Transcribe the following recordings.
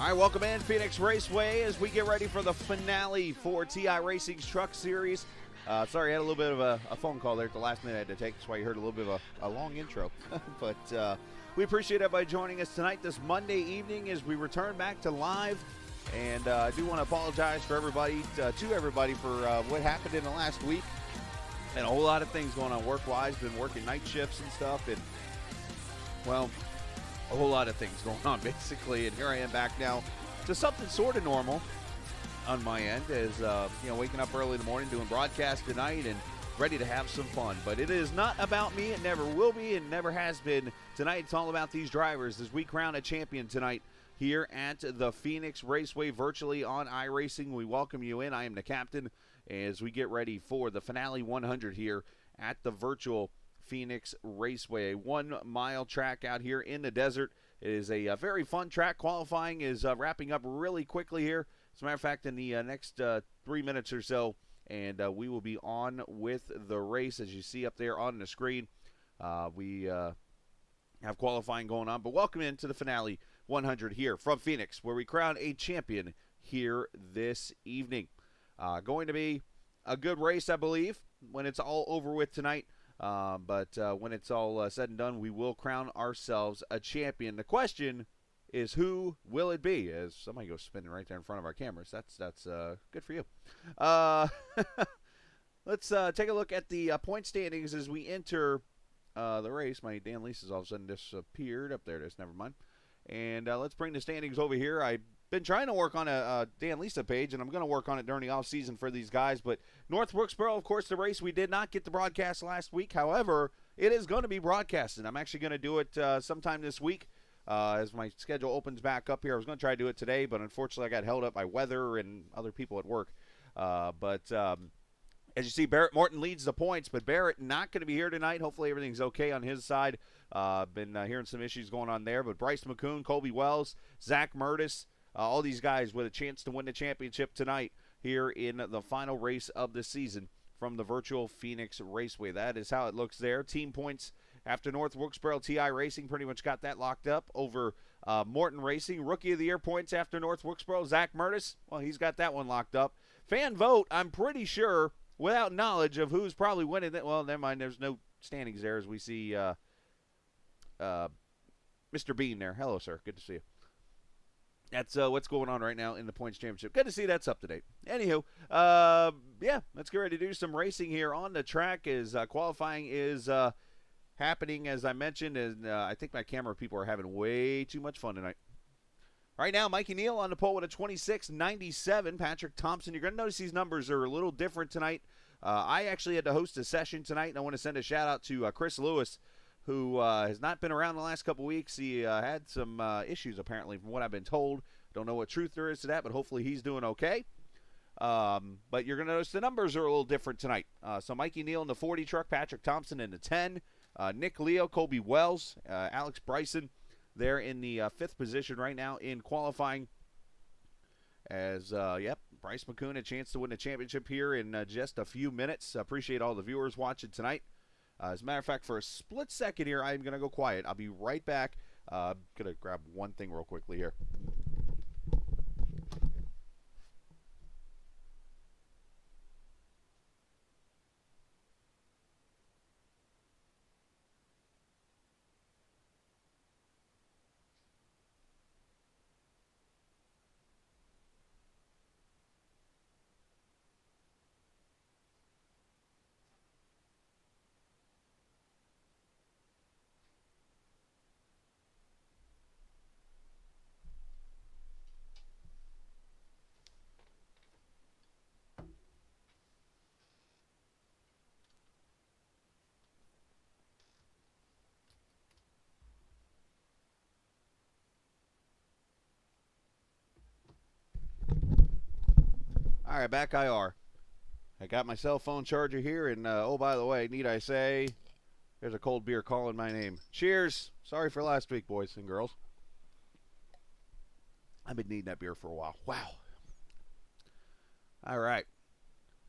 All right, welcome in Phoenix Raceway as we get ready for the finale for TI Racing's Truck Series. Sorry, I had a little bit of a phone call there at the last minute I had to take. That's why you heard a little bit of a long intro. But we appreciate everybody joining us tonight, this Monday evening, as we return back to live. And I do want to apologize for everybody, to everybody for what happened in the last week. And a whole lot of things going on work-wise. Been working night shifts and stuff. And, well, a whole lot of things going on, basically. And here I am back now to something sort of normal on my end, as waking up early in the morning, doing broadcast tonight, and ready to have some fun. But it is not about me. It never will be and never has been. Tonight it's all about these drivers as we crown a champion tonight here at the Phoenix Raceway, virtually on iRacing. We welcome you in. I am the captain as we get ready for the Finale 100 here at the virtual Phoenix Raceway, a 1-mile track out here in the desert. It is a very fun track. Qualifying is wrapping up really quickly here. As a matter of fact, in the next 3 minutes or so, and we will be on with the race, as you see up there on the screen. We have qualifying going on, but welcome into the Finale 100 here from Phoenix, where we crown a champion here this evening. Going to be a good race, I believe, when it's all over with tonight. But when it's all said and done, we will crown ourselves a champion. The question is, who will it be? As somebody goes spinning right there in front of our cameras. That's good for you. Let's take a look at the point standings as we enter the race. My Dan Lease has all of a sudden disappeared. Up there it is. Never mind. And let's bring the standings over here. I've been trying to work on a Dan Lisa page, and I'm going to work on it during the off-season for these guys. But North Brooksboro, of course, the race we did not get the broadcast last week. However, it is going to be broadcasted. I'm actually going to do it sometime this week as my schedule opens back up here. I was going to try to do it today, but unfortunately I got held up by weather and other people at work. As you see, Barrett Morton leads the points, but Barrett not going to be here tonight. Hopefully everything's okay on his side. Been hearing some issues going on there. But Bryce McCoon, Colby Wells, Zach Murtis, all these guys with a chance to win the championship tonight here in the final race of the season from the virtual Phoenix Raceway. That is how it looks there. Team points after North Wilkesboro. TI Racing pretty much got that locked up over Morton Racing. Rookie of the Year points after North Wilkesboro. Zach Murtis, well, he's got that one locked up. Fan vote, I'm pretty sure, without knowledge of who's probably winning that. Well, never mind. There's no standings there as we see Mr. Bean there. Hello, sir. Good to see you. That's what's going on right now in the points championship. Good to see that's up to date. Anywho, yeah, let's get ready to do some racing here on the track as qualifying is happening, as I mentioned, and I think my camera people are having way too much fun tonight. Right now, Mikey Neal on the pole with a 26.97. Patrick Thompson, you're going to notice these numbers are a little different tonight. I actually had to host a session tonight, and I want to send a shout-out to Chris Lewis, who has not been around the last couple weeks. He had some issues, apparently, from what I've been told. Don't know what truth there is to that, but hopefully he's doing okay. But you're going to notice the numbers are a little different tonight. So Mikey Neal in the 40 truck, Patrick Thompson in the 10, Nick Leo, Colby Wells, Alex Bryson there in the 5th position right now in qualifying. As, yep, Bryce McCoon a chance to win the championship here in just a few minutes. Appreciate all the viewers watching tonight. As a matter of fact, for a split second here, I'm going to go quiet. I'll be right back. I'm going to grab one thing real quickly here. All right, back IR. I got my cell phone charger here, and oh, by the way, need I say, there's a cold beer calling my name. Cheers. Sorry for last week, boys and girls. I've been needing that beer for a while. Wow. All right.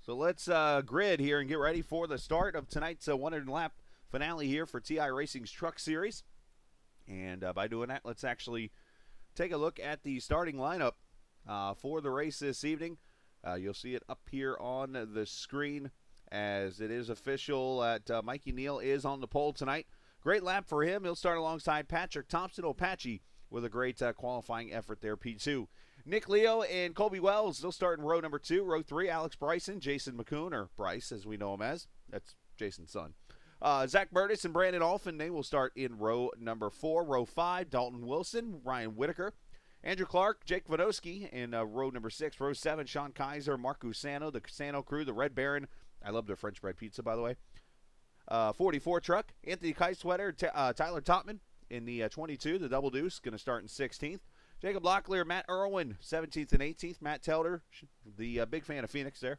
So let's grid here and get ready for the start of tonight's 100-lap finale here for TI Racing's Truck Series. And by doing that, let's actually take a look at the starting lineup for the race this evening. You'll see it up here on the screen as it is official that Mikey Neal is on the pole tonight. Great lap for him. He'll start alongside Patrick Thompson, Opache, with a great qualifying effort there, P2. Nick Leo and Colby Wells, they'll start in row number 2. Row 3, Alex Bryson, Jason McCoon, or Bryce as we know him as. That's Jason's son. Zach Burtis and Brandon Alphin, they will start in row number 4. Row 5, Dalton Wilson, Ryan Whitaker, Andrew Clark, Jake Vodowski in row number 6. Row 7, Sean Kaiser, Mark Cusano, the Cusano crew, the Red Baron. I love their French bread pizza, by the way. 44 truck, Anthony Keiswetter, Tyler Topman in the 22, the Double Deuce, going to start in 16th. Jacob Locklear, Matt Irwin, 17th and 18th. Matt Telder, the big fan of Phoenix there.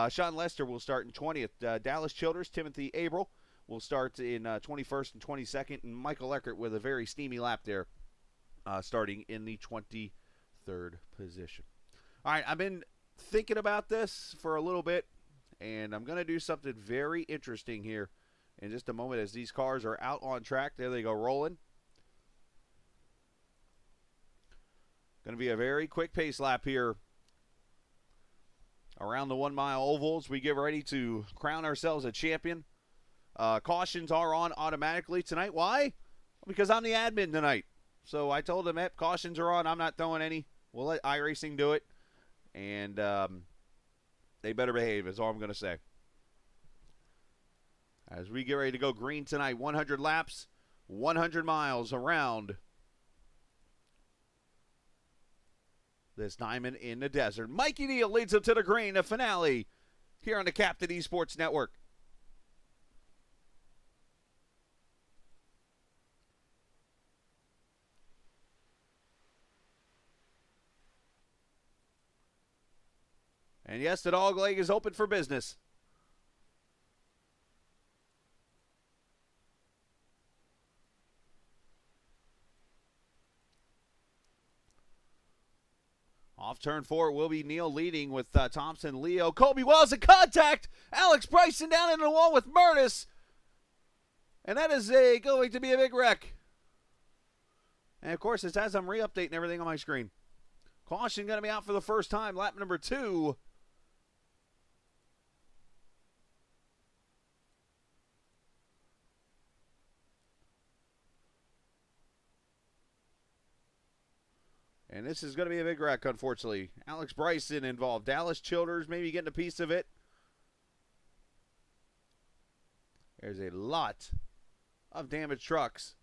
Sean Lester will start in 20th. Dallas Childers, Timothy Abril will start in 21st and 22nd. And Michael Eckert with a very steamy lap there, starting in the 23rd position. All right, I've been thinking about this for a little bit, and I'm going to do something very interesting here in just a moment as these cars are out on track. There they go rolling. Going to be a very quick pace lap here around the 1 mile ovals. We get ready to crown ourselves a champion. Cautions are on automatically tonight. Why? Because I'm the admin tonight. So I told them, hey, cautions are on. I'm not throwing any. We'll let iRacing do it. And they better behave is all I'm going to say. As we get ready to go green tonight, 100 laps, 100 miles around this diamond in the desert. Mikey Neal leads them to the green, the finale here on the Captain Esports Network. And yes, the dog leg is open for business. Off turn 4 will be Neal leading with Thompson, Leo, Colby Wells in contact. Alex Bryson down into the wall with Murtis. And that is going to be a big wreck. And, of course, it's as I'm re-updating everything on my screen. Caution going to be out for the first time. Lap number 2. And this is going to be a big wreck, unfortunately. Alex Bryson involved. Dallas Childers maybe getting a piece of it. There's a lot of damaged trucks.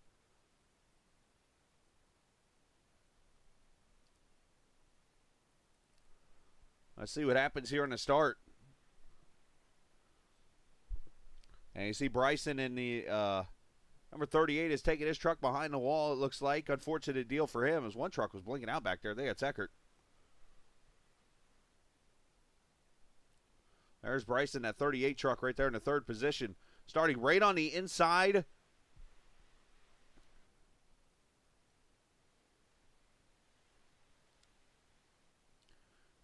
Let's see what happens here in the start. And you see Bryson in the number 38 is taking his truck behind the wall, it looks like. Unfortunate deal for him as one truck was blinking out back there. They got Eckert. There's Bryson, that 38 truck right there in the third position. Starting right on the inside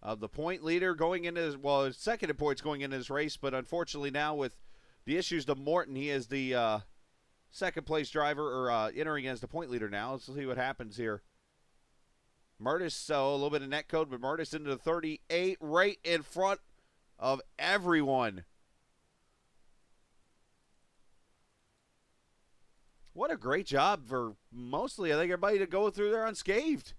of the point leader going into this, well, second in points going into this race, but unfortunately now with the issues to Morton, he is the second place driver, or entering as the point leader now. Let's see what happens here. Murtis, so a little bit of net code, but Murtis into the 38 right in front of everyone. What a great job for mostly, I think, everybody to go through there unscathed.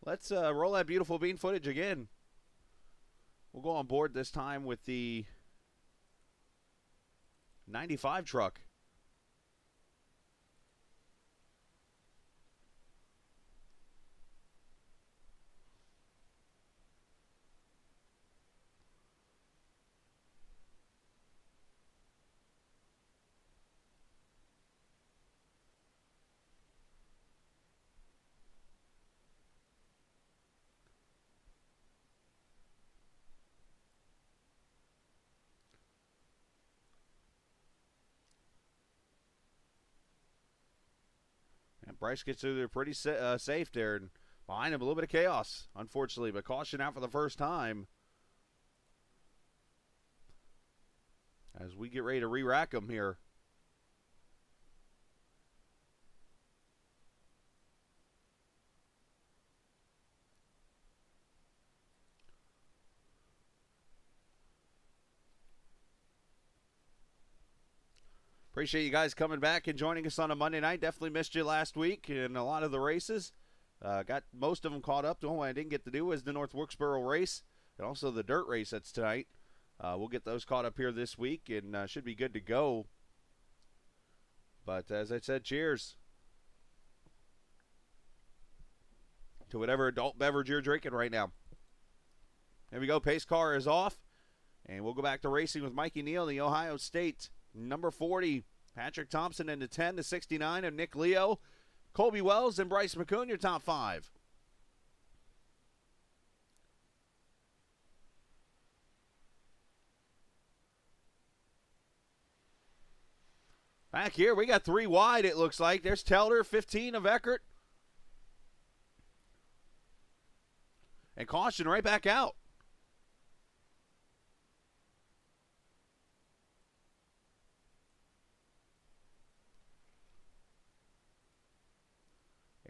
Let's roll that beautiful bean footage again. We'll go on board this time with the 95 truck. And Bryce gets through there pretty safe there. And behind him, a little bit of chaos, unfortunately. But caution out for the first time as we get ready to re-rack them here. Appreciate you guys coming back and joining us on a Monday night. Definitely missed you last week in a lot of the races. Got most of them caught up. The only one I didn't get to do was the North Wilkesboro race and also the dirt race that's tonight. We'll get those caught up here this week and should be good to go. But as I said, cheers to whatever adult beverage you're drinking right now. There we go. Pace car is off. And we'll go back to racing with Mikey Neal, the Ohio State number 40. Patrick Thompson into 10 to 69 of Nick Leo. Colby Wells and Bryce McCoon, your top 5. Back here, we got 3 wide, it looks like. There's Telder, 15 of Eckert. And caution right back out.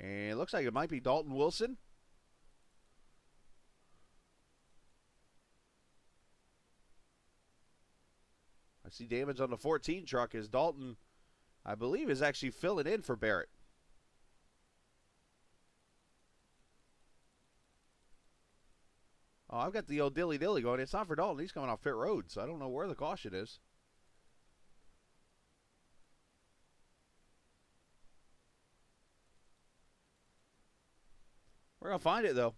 And it looks like it might be Dalton Wilson. I see damage on the 14 truck as Dalton, I believe, is actually filling in for Barrett. Oh, I've got the old dilly-dilly going. It's not for Dalton. He's coming off pit road, so I don't know where the caution is. We're going to find it, though.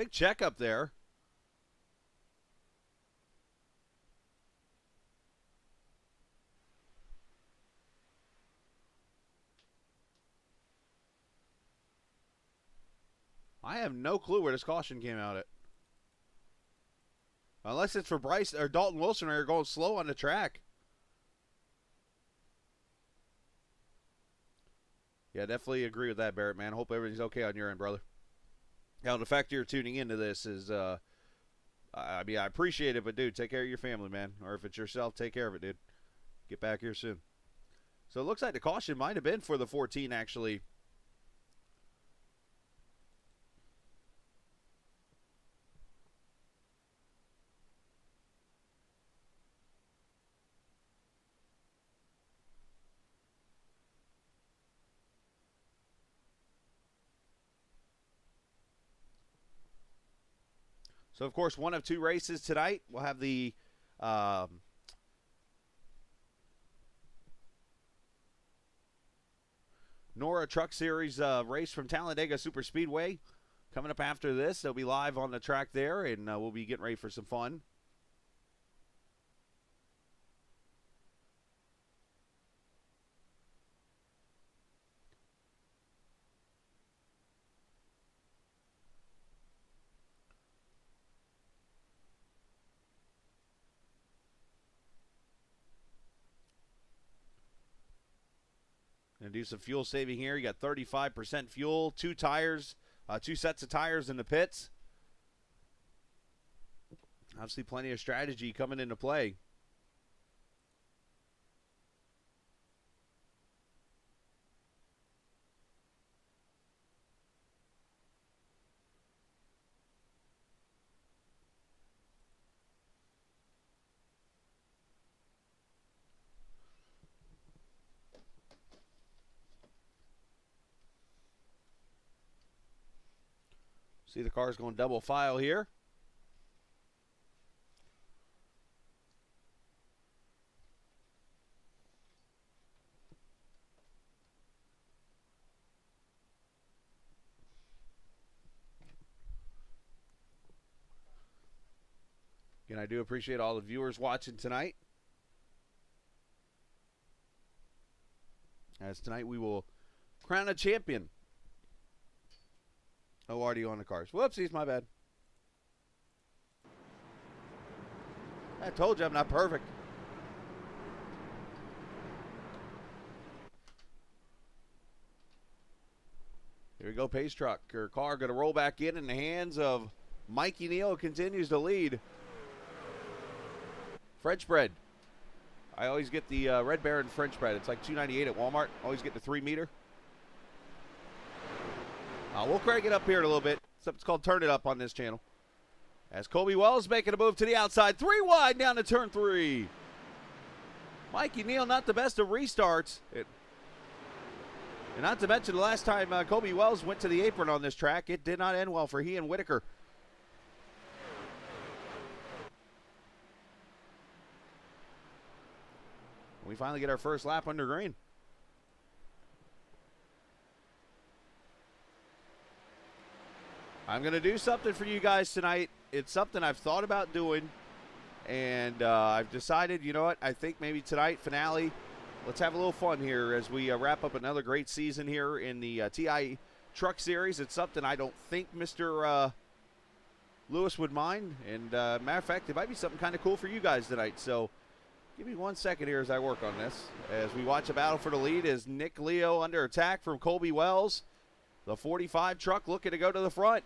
Big checkup there. I have no clue where this caution came out at. Unless it's for Bryce or Dalton Wilson, or you're going slow on the track. Yeah, definitely agree with that, Barrett, man. Hope everything's okay on your end, brother. Now, the fact you're tuning into this is, I mean, I appreciate it, but, dude, take care of your family, man. Or if it's yourself, take care of it, dude. Get back here soon. So it looks like the caution might have been for the 14, actually. So, of course, one of two races tonight. We'll have the Nora Truck Series race from Talladega Super Speedway. Coming up after this, they'll be live on the track there, and we'll be getting ready for some fun. Gonna do some fuel saving here. You got 35% fuel, two tires, two sets of tires in the pits. Obviously, plenty of strategy coming into play. See the cars going double file here. Again, I do appreciate all the viewers watching tonight. As tonight we will crown a champion. No audio on the cars. Whoopsies, my bad. I told you I'm not perfect. Here we go, pace truck. Her car going to roll back in the hands of Mikey Neal. Continues to lead. French bread. I always get the Red Baron French bread. It's like $2.98 at Walmart. Always get the 3-meter. We'll crank it up here in a little bit. It's called Turn It Up on this channel. As Colby Wells making a move to the outside. 3 wide down to turn 3. Mikey Neal, not the best of restarts. And not to mention the last time Colby Wells went to the apron on this track, it did not end well for he and Whitaker. We finally get our first lap under green. I'm going to do something for you guys tonight. It's something I've thought about doing, and I've decided, you know what, I think maybe tonight, finale, let's have a little fun here as we wrap up another great season here in the TI Truck Series. It's something I don't think Mr. Lewis would mind, and matter of fact, it might be something kind of cool for you guys tonight. So give me 1 second here as I work on this. As we watch a battle for the lead, is Nick Leo under attack from Colby Wells. The 45 truck looking to go to the front.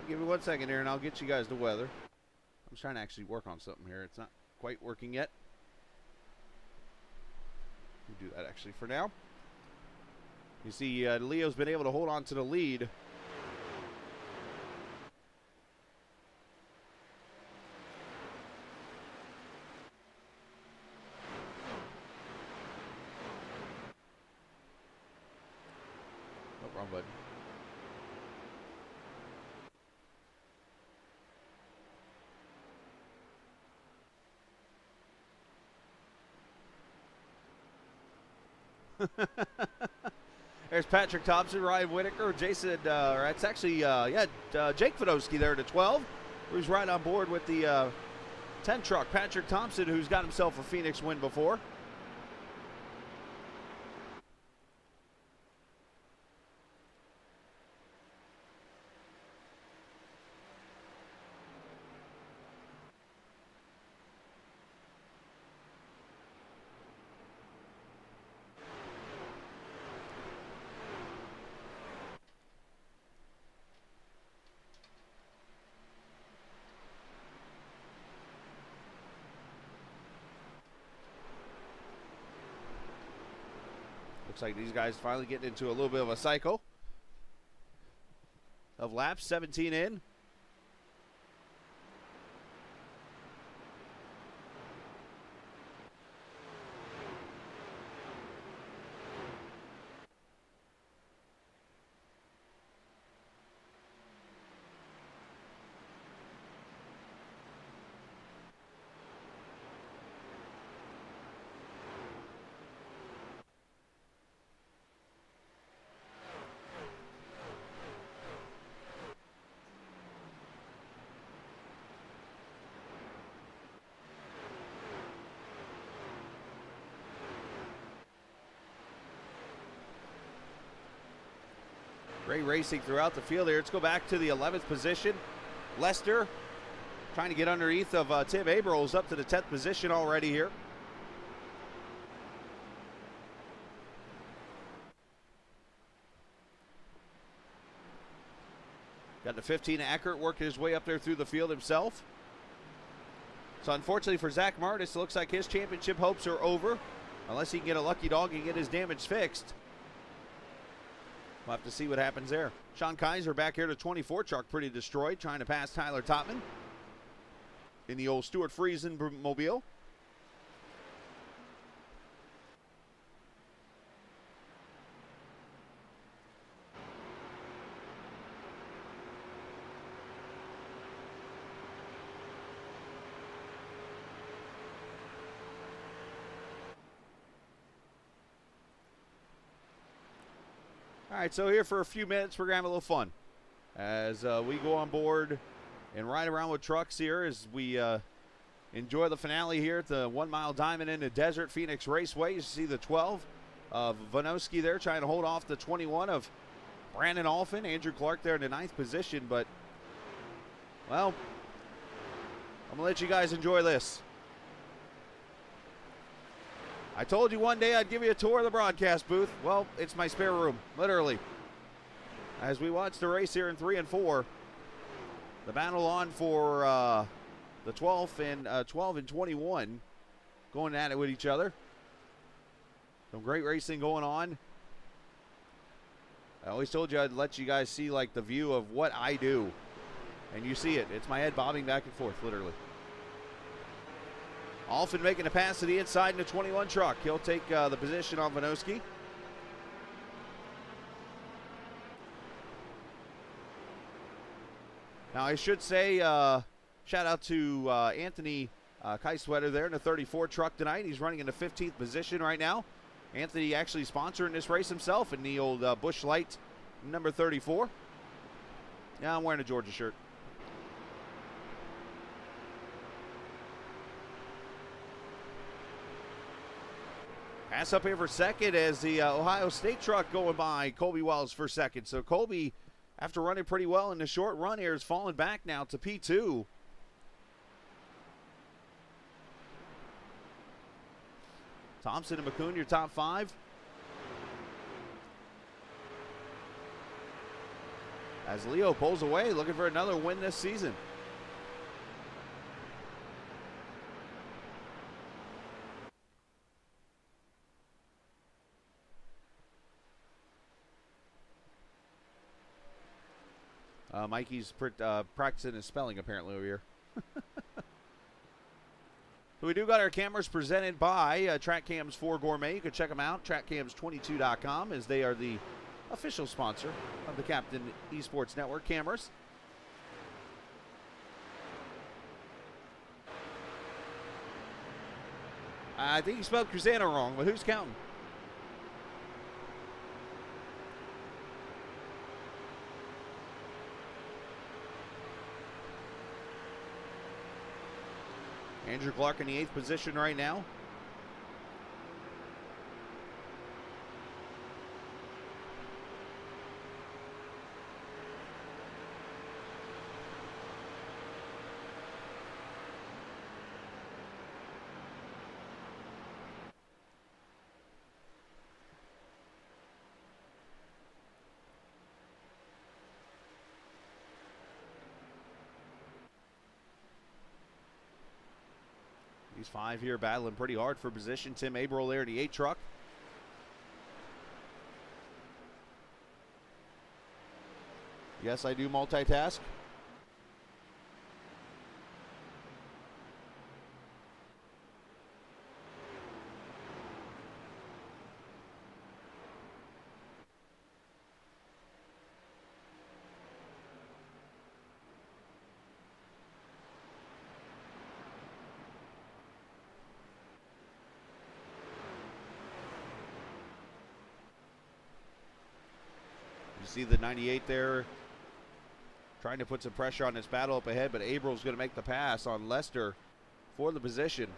Give me 1 second here, and I'll get you guys the weather. I'm trying to actually work on something here. It's not quite working yet. We'll do that actually for now. You see Leo's been able to hold on to the lead. Oh, wrong button. There's Patrick Thompson, Ryan Whitaker, Jason, it's actually, Jake Fedowski there to 12, who's right on board with the 10 truck. Patrick Thompson, who's got himself a Phoenix win before. Looks like these guys finally getting into a little bit of a cycle of laps, 17 in. Great racing throughout the field here. Let's go back to the 11th position. Lester trying to get underneath of Tim Abrams up to the 10th position already here. Got the 15 Eckert working his way up there through the field himself. So unfortunately for Zach Martis, it looks like his championship hopes are over. Unless he can get a lucky dog and get his damage fixed. We'll have to see what happens there. Sean Kaiser back here to 24 truck, pretty destroyed, trying to pass Tyler Topman in the old Stuart Friesen mobile. All right, so here for a few minutes, we're going to have a little fun as we go on board and ride around with trucks here as we enjoy the finale here at the 1 Mile Diamond in the Desert Phoenix Raceway. You see the 12 of Vanoski there trying to hold off the 21 of Brandon Alphin. Andrew Clark there in the 9th position, but, well, I'm going to let you guys enjoy this. I told you one day I'd give you a tour of the broadcast booth. Well, it's my spare room, literally. As we watch the race here in 3 and 4, the battle on for the 12 and 21, going at it with each other. Some great racing going on. I always told you I'd let you guys see like the view of what I do, and you see it. It's my head bobbing back and forth, literally. Alphin making a pass to the inside in the 21 truck. He'll take the position on Vanoski. Now I should say shout out to Anthony Kaiswetter there in the 34 truck tonight. He's running in the 15th position right now. Anthony actually sponsoring this race himself in the old Busch Light number 34. Yeah, I'm wearing a Georgia shirt. Pass up here for second as the Ohio State truck going by Colby Wells for second. So Colby, after running pretty well in the short run here, is falling back now to P2. Thompson and McCoon, your top 5. As Leo pulls away, looking for another win this season. Mikey's practicing his spelling apparently over here. So we do got our cameras presented by TrackCams 4 Gourmet. You can check them out, trackcams22.com, as they are the official sponsor of the Captain Esports Network cameras. I think he spelled Cruzano wrong, but who's counting? Andrew Clark in the 8th position right now. These 5 here battling pretty hard for position. Tim Averill there, the 8 truck. Yes, I do multitask. See the 98 there trying to put some pressure on this battle up ahead, but Abrams going to make the pass on Lester for the position.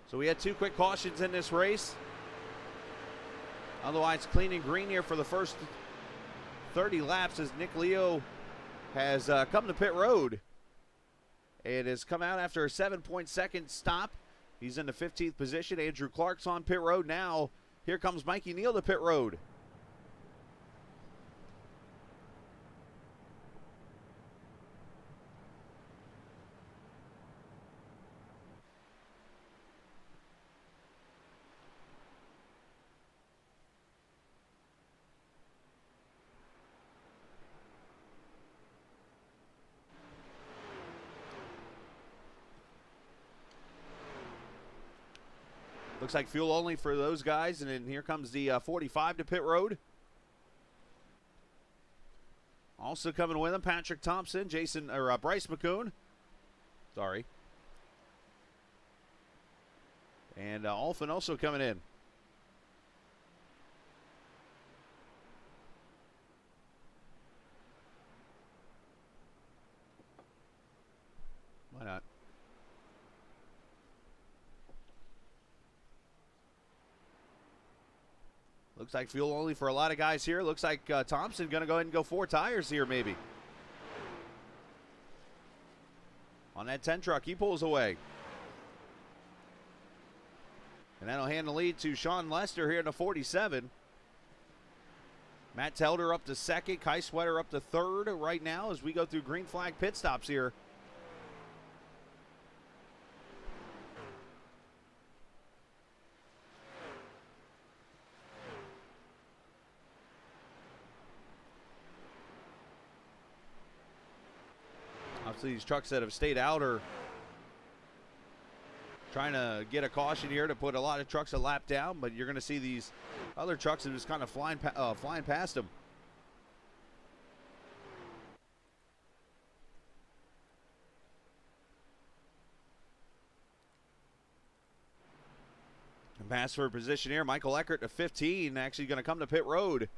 So we had 2 quick cautions in this race. Otherwise, clean and green here for the first 30 laps as Nick Leo has come to pit road. It has come out after a 7.2 stop. He's in the 15th position. Andrew Clark's on pit road now. Here comes Mikey Neal to pit road. Looks like fuel only for those guys, and then here comes the 45 to pit road. Also coming with him, Patrick Thompson, Bryce McCoon. Sorry. And Alfin also coming in. Why not? Looks like fuel only for a lot of guys here. Looks like Thompson going to go ahead and go 4 tires here maybe. On that 10 truck, he pulls away. And that'll hand the lead to Sean Lester here in the 47. Matt Telder up to 2nd. Kai Sweater up to 3rd right now as we go through green flag pit stops here. Obviously, these trucks that have stayed out are trying to get a caution here to put a lot of trucks a lap down, but you're going to see these other trucks that are just kind of flying past them. And pass for position here. Michael Eckert to 15, actually going to come to pit road.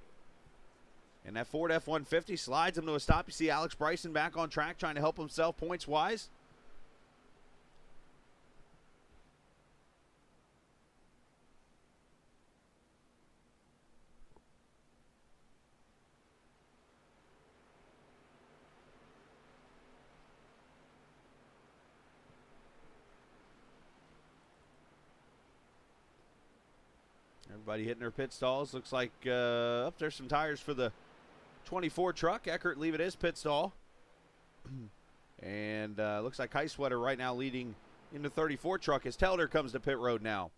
And that Ford F-150 slides him to a stop. You see Alex Bryson back on track trying to help himself points-wise. Everybody hitting their pit stalls. Looks like up there's some tires for the 24 truck. Eckert leaving his pit stall. And looks like Ice Sweater right now leading in the 34 truck as Telder comes to pit road now.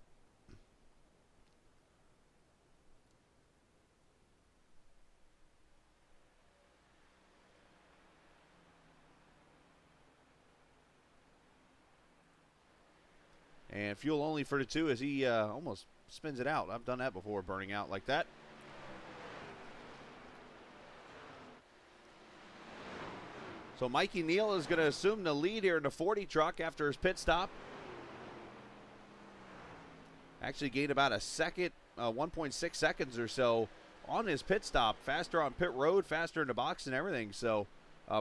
And fuel only for the 2 as he almost spins it out. I've done that before, burning out like that. So Mikey Neal is going to assume the lead here in the 40 truck after his pit stop. Actually gained about a second, 1.6 seconds or so on his pit stop. Faster on pit road, faster in the box and everything. So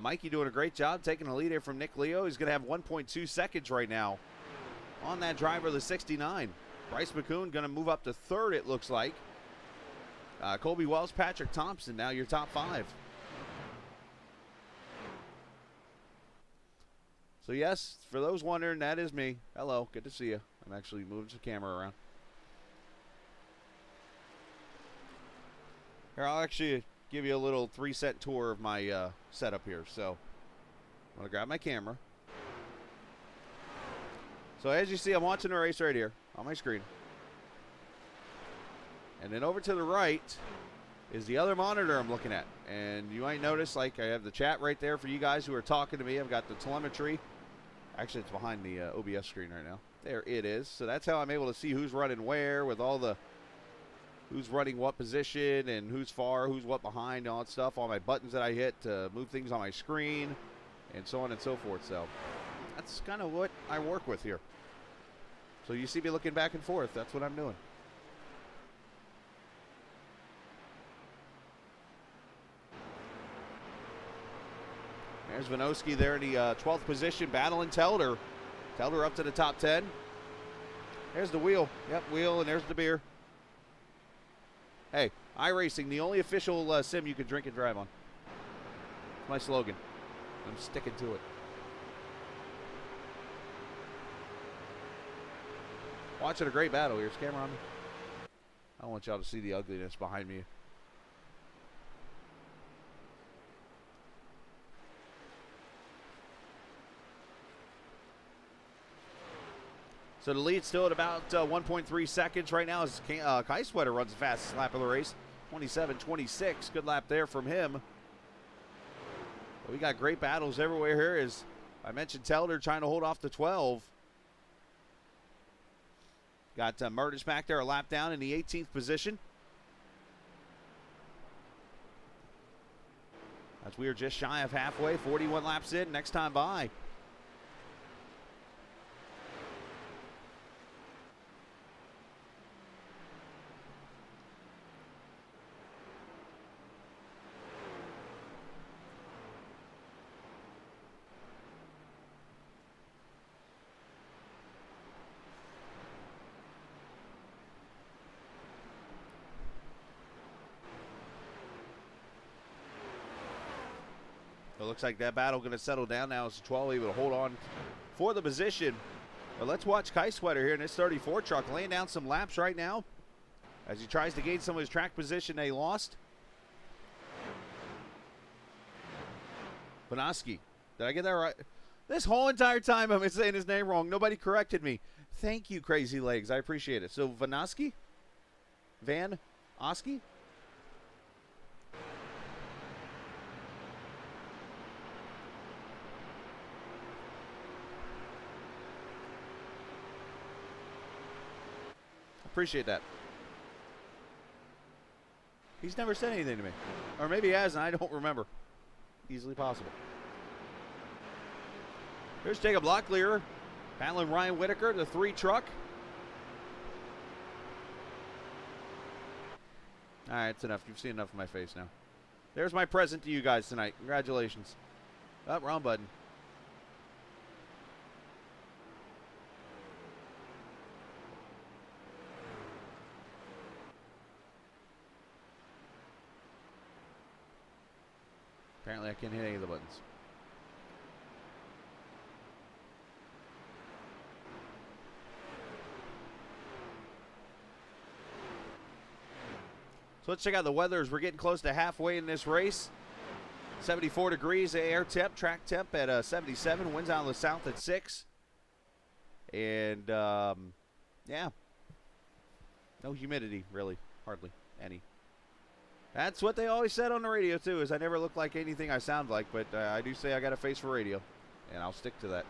Mikey doing a great job taking the lead here from Nick Leo. He's going to have 1.2 seconds right now on that driver, the 69. Bryce McCoon going to move up to third, it looks like. Colby Wells, Patrick Thompson, now your top 5. So yes, for those wondering, that is me. Hello, good to see you. I'm actually moving the camera around. Here, I'll actually give you a little 3-set tour of my setup here. So I'm going to grab my camera. So as you see, I'm watching the race right here on my screen. And then over to the right is the other monitor I'm looking at. And you might notice, like, I have the chat right there for you guys who are talking to me. I've got the telemetry. Actually, it's behind the OBS screen right now. There it is. So that's how I'm able to see who's running where with all the who's running what position and who's far, who's what behind, all that stuff. All my buttons that I hit to move things on my screen and so on and so forth. So that's kind of what I work with here. So you see me looking back and forth. That's what I'm doing. There's Vinosky there in the 12th position, battling Telder. Telder up to the top 10. There's the wheel. Yep, wheel, and there's the beer. Hey, iRacing, the only official sim you can drink and drive on. That's my slogan. I'm sticking to it. Watching a great battle here. Is camera on me? I don't want y'all to see the ugliness behind me. So the lead still at about 1.3 seconds right now as Kai Sweater runs the fastest lap of the race. 27-26. Good lap there from him. But we got great battles everywhere here. As I mentioned, Telder trying to hold off the 12. Got Murdish back there a lap down in the 18th position. As we are just shy of halfway, 41 laps in, next time by. It looks like that battle going to settle down now as 12 able to hold on for the position. But let's watch Kai Sweater here in this 34 truck laying down some laps right now as he tries to gain some of his track position they lost. Vinosky. Did I get that right? This whole entire time I've been saying his name wrong. Nobody corrected me. Thank you, Crazy Legs. I appreciate it. So Vinosky? Van Oski? Appreciate that. He's never said anything to me. Or maybe he has and I don't remember. Easily possible. Here's Jacob Locklear battling Ryan Whitaker, the 3 truck. All right, it's enough. You've seen enough of my face now. There's my present to you guys tonight. Congratulations. Oh, wrong button. Apparently I can't hit any of the buttons. So let's check out the weather as we're getting close to halfway in this race. 74 degrees air temp, track temp at 77, winds out of the south at 6. And, yeah, no humidity, really, hardly any. That's what they always said on the radio, too, is I never look like anything I sound like, but I do say I got a face for radio, and I'll stick to that.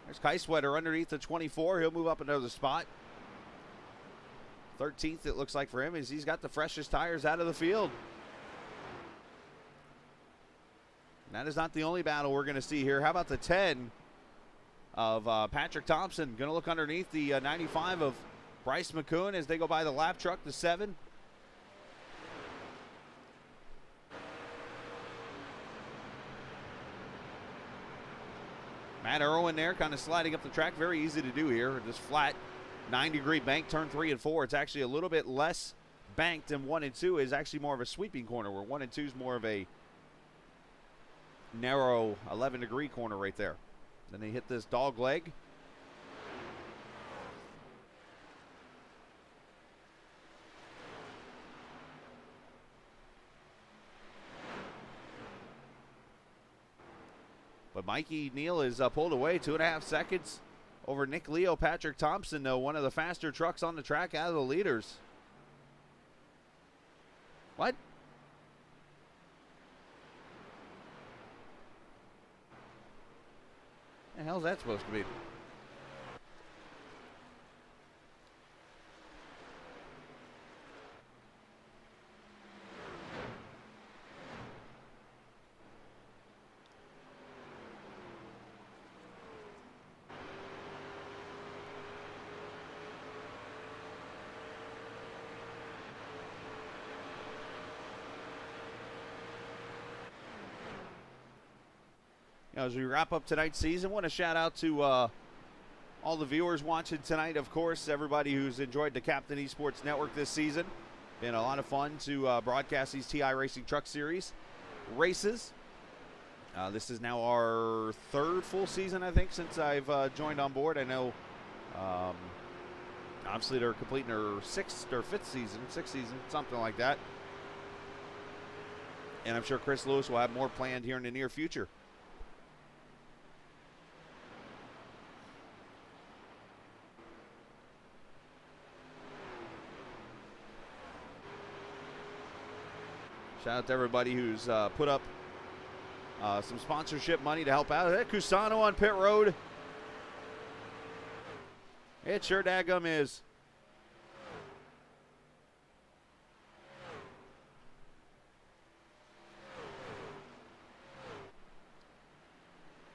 There's Keiswetter underneath the 24. He'll move up another spot. 13th, it looks like for him, is he's got the freshest tires out of the field. And that is not the only battle we're going to see here. How about the 10 of Patrick Thompson? Going to look underneath the 95 of Bryce McCoon as they go by the lap truck, the 7. Matt Irwin there kind of sliding up the track. Very easy to do here. Just flat 9-degree bank, turn 3 and 4. It's actually a little bit less banked than 1 and 2. Is actually more of a sweeping corner, where 1 and 2 is more of a narrow 11-degree corner right there. Then they hit this dog leg. But Mikey Neal is pulled away 2.5 seconds over Nick Leo. Patrick Thompson, though, one of the faster trucks on the track out of the leaders. What? The hell's that supposed to be? As we wrap up tonight's season, want to shout out to all the viewers watching tonight, of course, everybody who's enjoyed the Captain Esports Network this season. Been a lot of fun to broadcast these TI Racing Truck Series races. This is now our 3rd full season, I think, since I've joined on board. I know, obviously, they're completing their 6th or 5th season, 6th season, something like that. And I'm sure Chris Lewis will have more planned here in the near future. Shout out to everybody who's put up some sponsorship money to help out. Is that Cusano on pit road? It sure daggum is.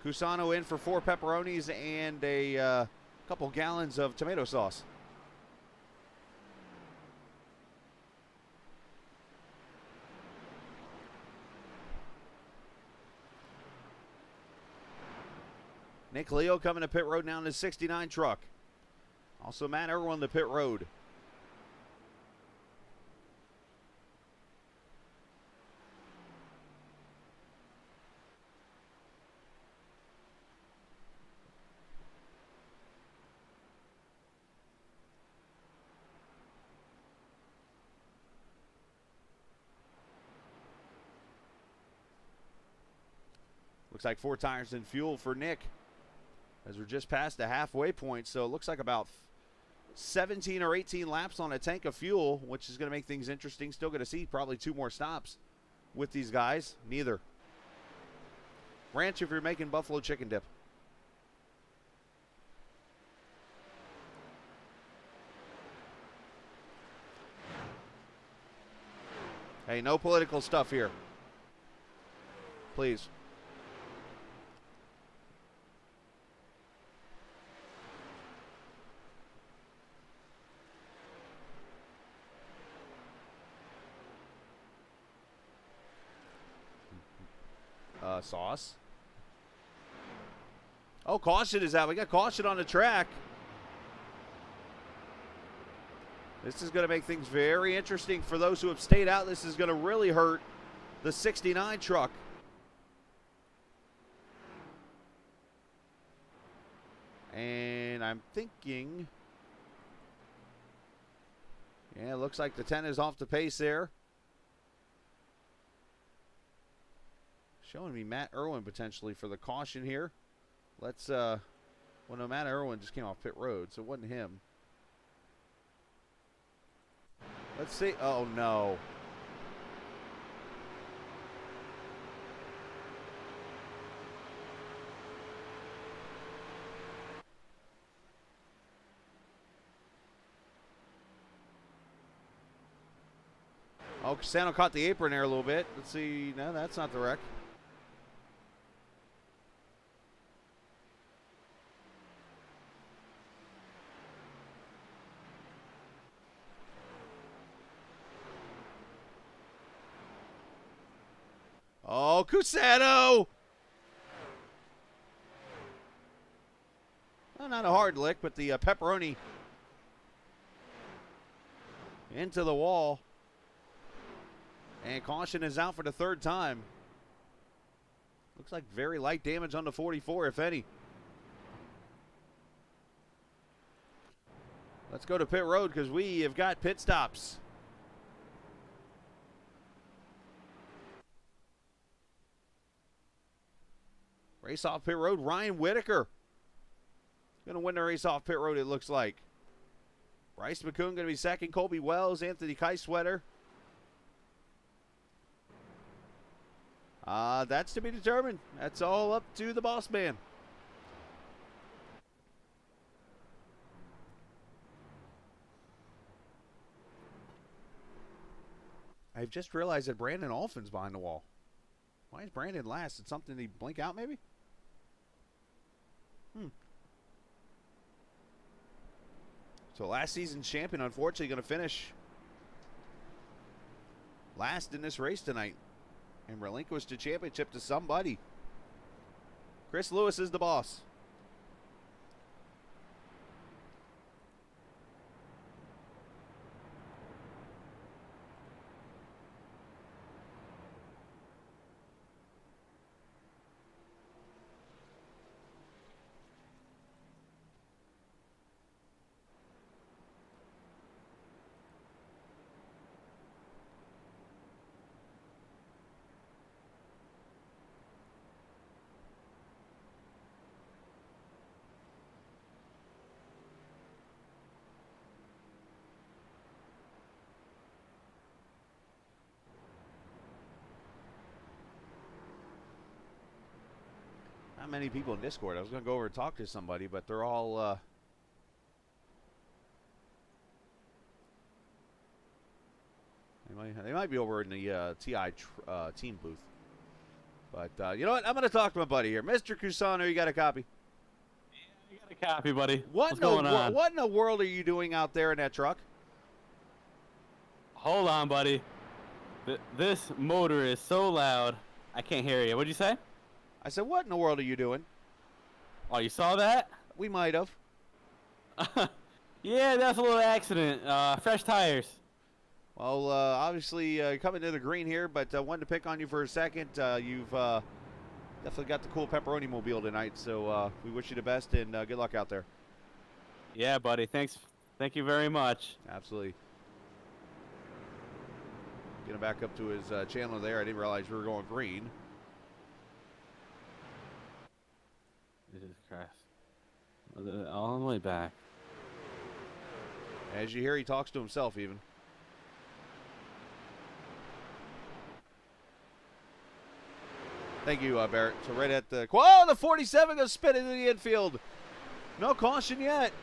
Cusano in for 4 pepperonis and a couple gallons of tomato sauce. Nick Leo coming to pit road now in his 69 truck. Also Matt Irwin on the pit road. Looks like 4 tires and fuel for Nick, as we're just past the halfway point. So it looks like about 17 or 18 laps on a tank of fuel, which is going to make things interesting. Still going to see probably 2 more stops with these guys. Neither. Ranch if you're making buffalo chicken dip. Hey, no political stuff here. Please. Sauce. Oh, caution is out. We got caution on the track. This is going to make things very interesting for those who have stayed out. This is going to really hurt the 69 truck. And I'm thinking, yeah, it looks like the 10 is off the pace there. showing me Matt Irwin potentially for the caution here. Let's, well, no, Matt Irwin just came off pit road, so it wasn't him. Let's see. Oh, no. Oh, Castano caught the apron there a little bit. Let's see. No, that's not the wreck. Oh, Cusano! Well, not a hard lick, but the pepperoni into the wall. And caution is out for the third time. Looks like very light damage on the 44, if any. Let's go to pit road because we have got pit stops. Race off pit road, Ryan Whitaker. Going to win the race off pit road, it looks like. Bryce McCoon going to be second. Colby Wells, Anthony Keiswetter. That's to be determined. That's all up to the boss man. I've just realized that Brandon Alfin's behind the wall. Why is Brandon last? Did something he blink out maybe? So last season's champion, unfortunately, going to finish last in this race tonight and relinquish the championship to somebody. Chris Lewis is the boss. Not many people in Discord. I was going to go over and talk to somebody, but they're all they might be over in the TI team booth. But you know what? I'm going to talk to my buddy here. Mr. Cusano, you got a copy? Yeah, you got a copy, buddy. What's going on? What in the world are you doing out there in that truck? Hold on, buddy. This motor is so loud, I can't hear you. What'd you say? I said, what in the world are you doing? Oh, you saw that? We might have. Yeah, that's a little accident. Fresh tires. Well, obviously coming to the green here, but wanted to pick on you for a second. You've definitely got the cool pepperoni mobile tonight, so we wish you the best and good luck out there. Yeah, buddy. Thanks. Thank you very much. Absolutely. Get him back up to his channel there. I didn't realize we were going green. Jesus Christ. All the way back. As you hear, he talks to himself even. Thank you, Barrett. So right at the... Whoa, the 47 goes spin into the infield. No caution yet.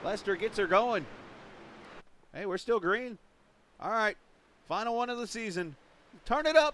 Lester gets her going. Hey, we're still green. All right. Final one of the season. Turn it up.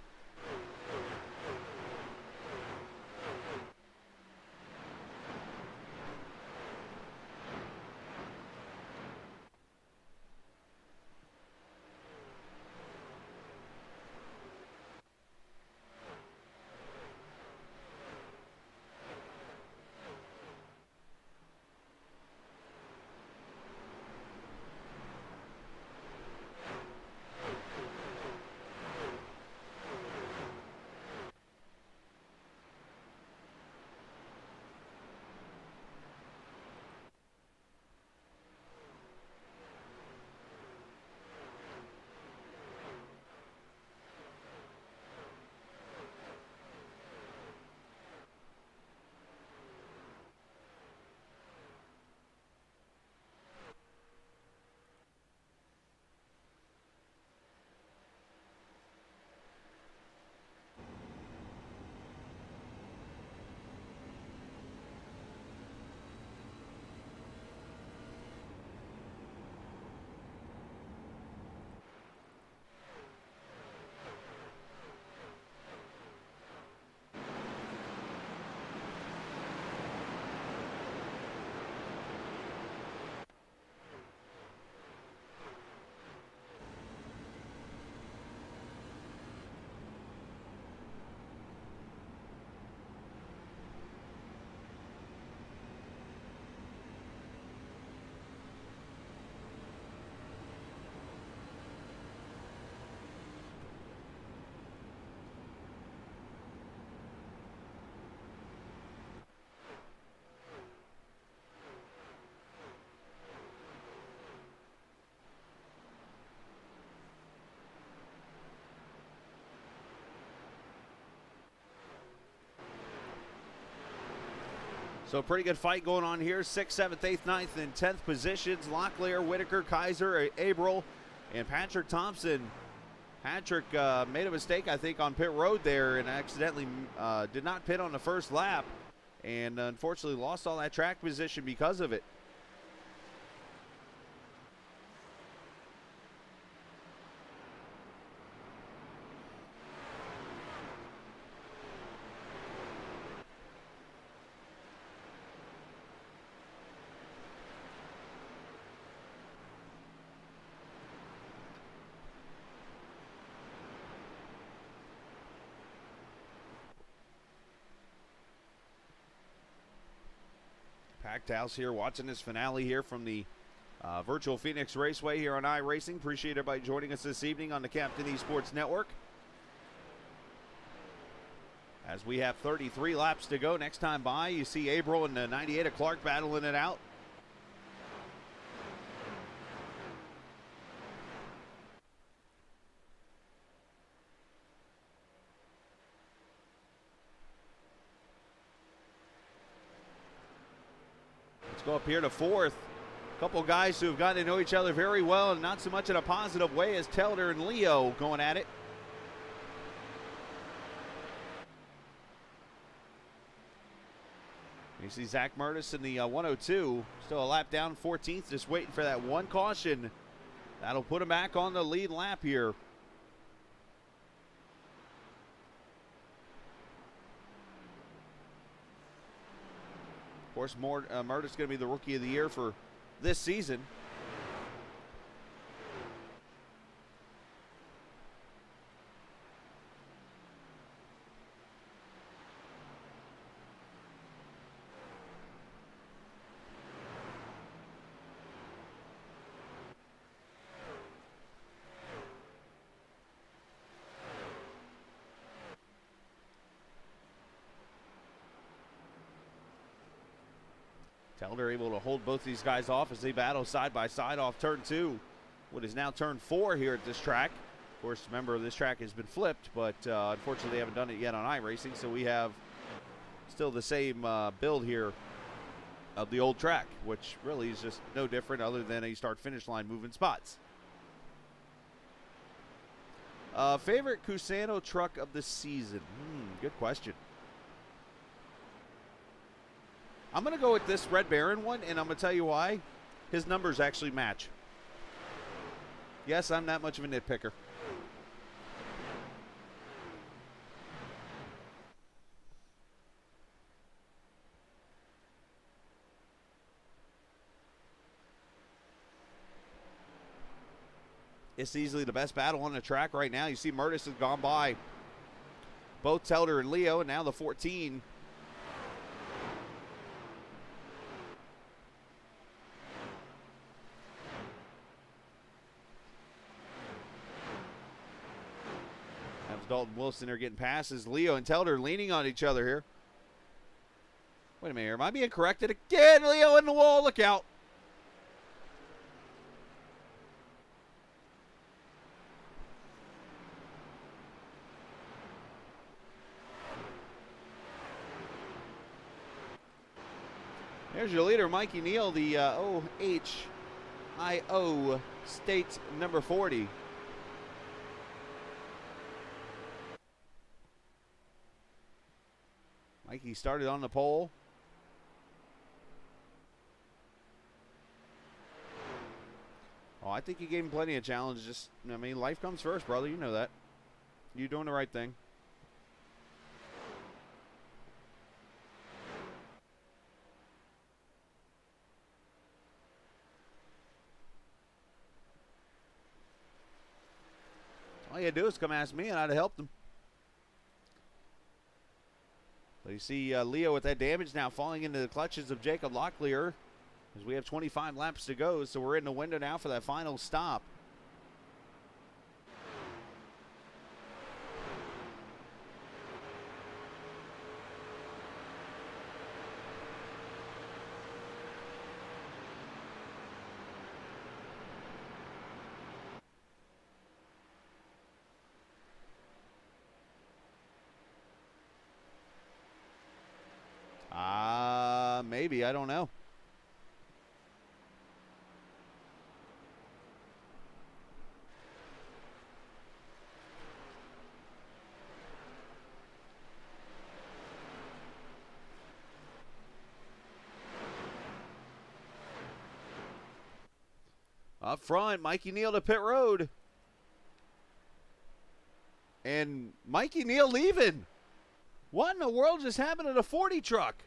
So pretty good fight going on here. 6th, 7th, 8th, 9th, and 10th positions. Locklear, Whitaker, Kaiser, Abril, and Patrick Thompson. Patrick made a mistake, I think, on pit road there and accidentally did not pit on the first lap. And unfortunately lost all that track position because of it. Packed house here watching this finale here from the virtual Phoenix Raceway here on iRacing. Appreciate everybody joining us this evening on the Captain Esports Network. As we have 33 laps to go. Next time by, you see Abril and the 98 of Clark battling it out. Go up here to 4th. A couple guys who have gotten to know each other very well and not so much in a positive way as Telder and Leo going at it. You see Zach Murtis in the 102. Still a lap down, 14th, just waiting for that one caution. That'll put him back on the lead lap here. Of course, Murtis going to be the Rookie of the Year for this season. Telder able to hold both these guys off as they battle side by side off turn 2. What is now turn 4 here at this track. Of course, remember, this track has been flipped, but unfortunately they haven't done it yet on iRacing, so we have still the same build here of the old track, which really is just no different other than a start-finish line moving spots. Favorite Cusano truck of the season? Good question. I'm going to go with this Red Baron one, and I'm going to tell you why. His numbers actually match. Yes, I'm that much of a nitpicker. It's easily the best battle on the track right now. You see Murtis has gone by both Telder and Leo, and now the 14. Dalton Wilson are getting passes. Leo and Telder leaning on each other here. Wait a minute here. Am I being corrected again? Leo in the wall. Look out. There's your leader, Mikey Neal, the OHIO State number 40. Mikey started on the pole. Oh, I think he gave him plenty of challenges. I mean, life comes first, brother. You know that. You're doing the right thing. All you had to do is come ask me, and I'd have helped him. So you see Leo with that damage now falling into the clutches of Jacob Locklear as we have 25 laps to go. So we're in the window now for that final stop. maybe. I don't know. Up front, Mikey Neal to pit road. And Mikey Neal leaving. What in the world just happened to the 40 truck?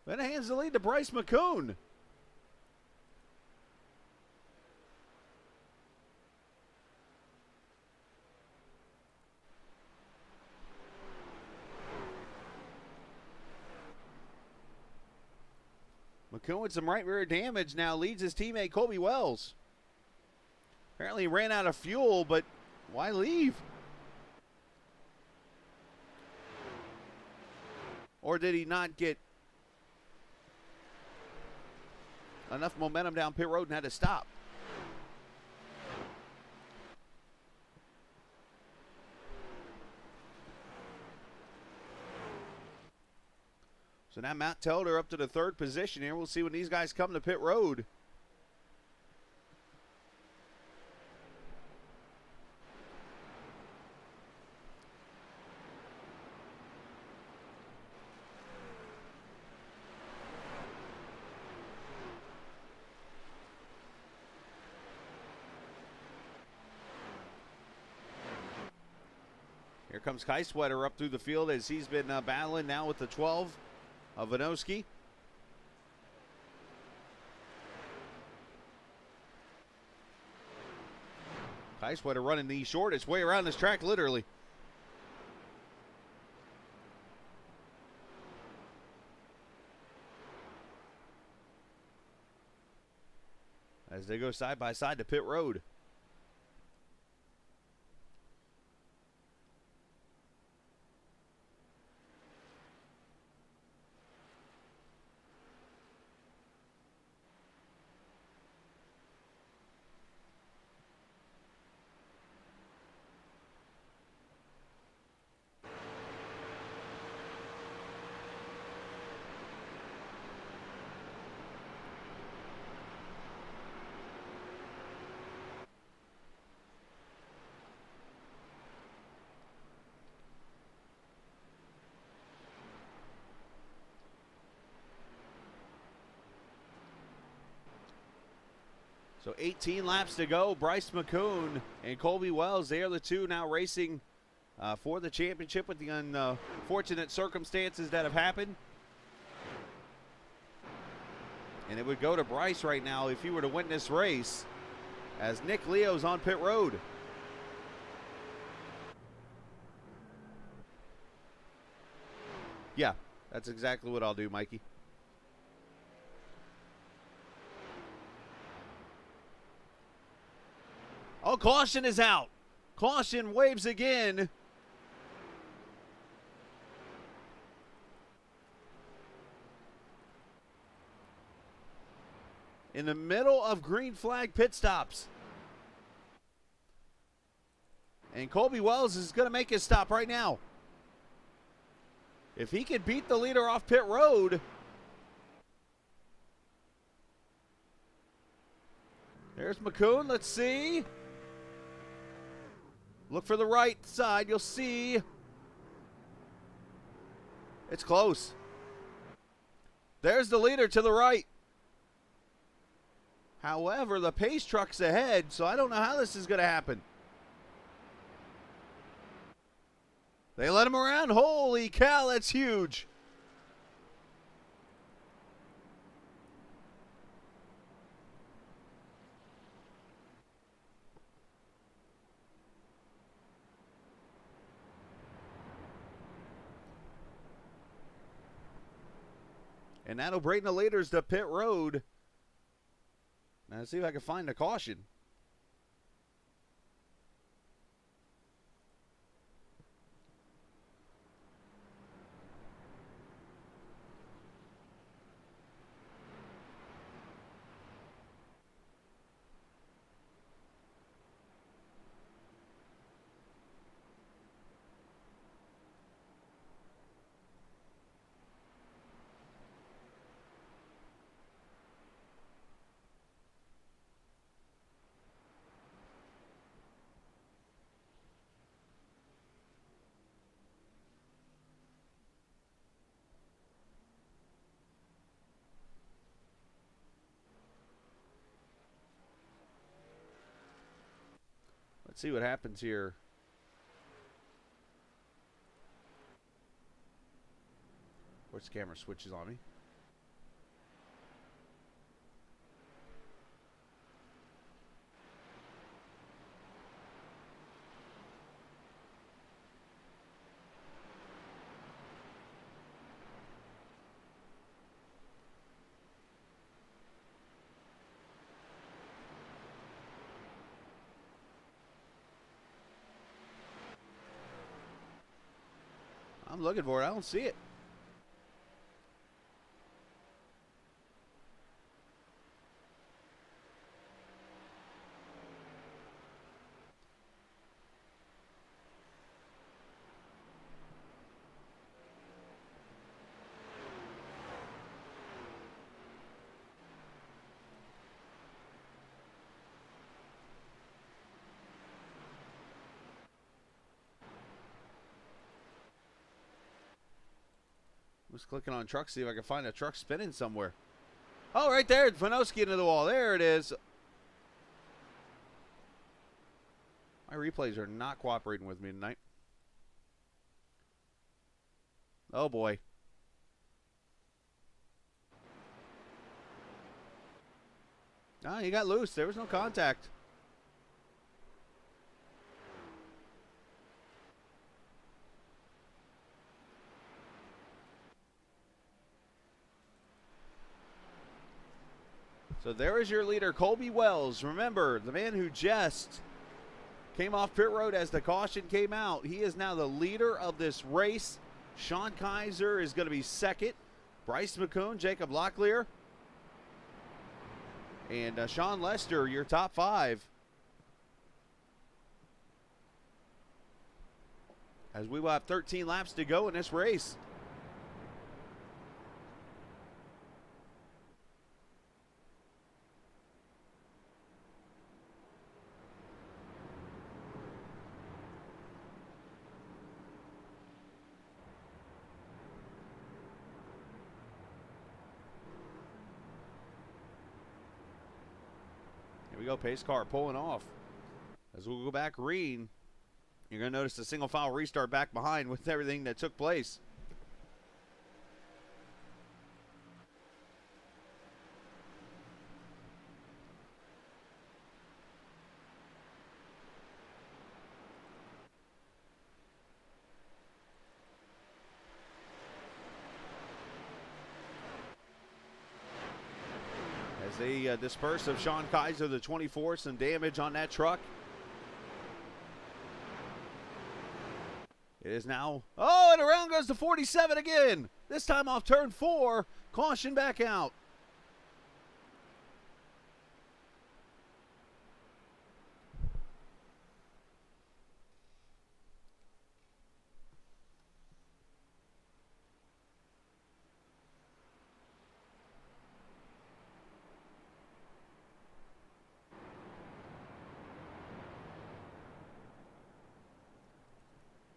Then hands the lead to Bryce McCoon. McCoon with some right rear damage now leads his teammate Colby Wells. Apparently he ran out of fuel, but why leave? Or did he not get enough momentum down pit road and had to stop? So now Matt Telder up to the third position here. We'll see when these guys come to pit road. Here comes Kai Sweater up through the field as he's been battling now with the 12 of Vinoski. Kai Sweater running the shortest way around this track, literally. As they go side by side to pit road. So 18 laps to go. Bryce McCoon and Colby Wells, they are the two now racing for the championship with the unfortunate circumstances that have happened. And it would go to Bryce right now if he were to win this race, as Nick Leo's on pit road. Yeah, that's exactly what I'll do, Mikey. Oh, caution is out. Caution waves again. In the middle of green flag pit stops. And Colby Wells is going to make his stop right now. If he could beat the leader off pit road. There's McCoon. Let's see. Look for the right side. You'll see. It's close. There's the leader to the right. However, the pace truck's ahead, so I don't know how this is going to happen. They let him around. Holy cow, that's huge. And that'll bring the leaders to pit road. Now let's see if I can find the caution. Let's see what happens here. Where's the camera switches on me? I'm looking for it. I don't see it. Just clicking on truck, see if I can find a truck spinning somewhere. Oh, right there. Fanoski into the wall. There it is. My replays are not cooperating with me tonight. Oh, boy. Ah, he got loose. There was no contact. So there is your leader, Colby Wells. Remember, the man who just came off pit road as the caution came out. He is now the leader of this race. Sean Kaiser is going to be second. Bryce McCone, Jacob Locklear, and Sean Lester, your top five. As we will have 13 laps to go in this race. Here we go, pace car pulling off. As we'll go back green, you're going to notice the single file restart back behind with everything that took place. As they disperse of Sean Kaiser, the 24, some damage on that truck. It is now, oh, and around goes the 47 again. This time off turn 4, caution back out.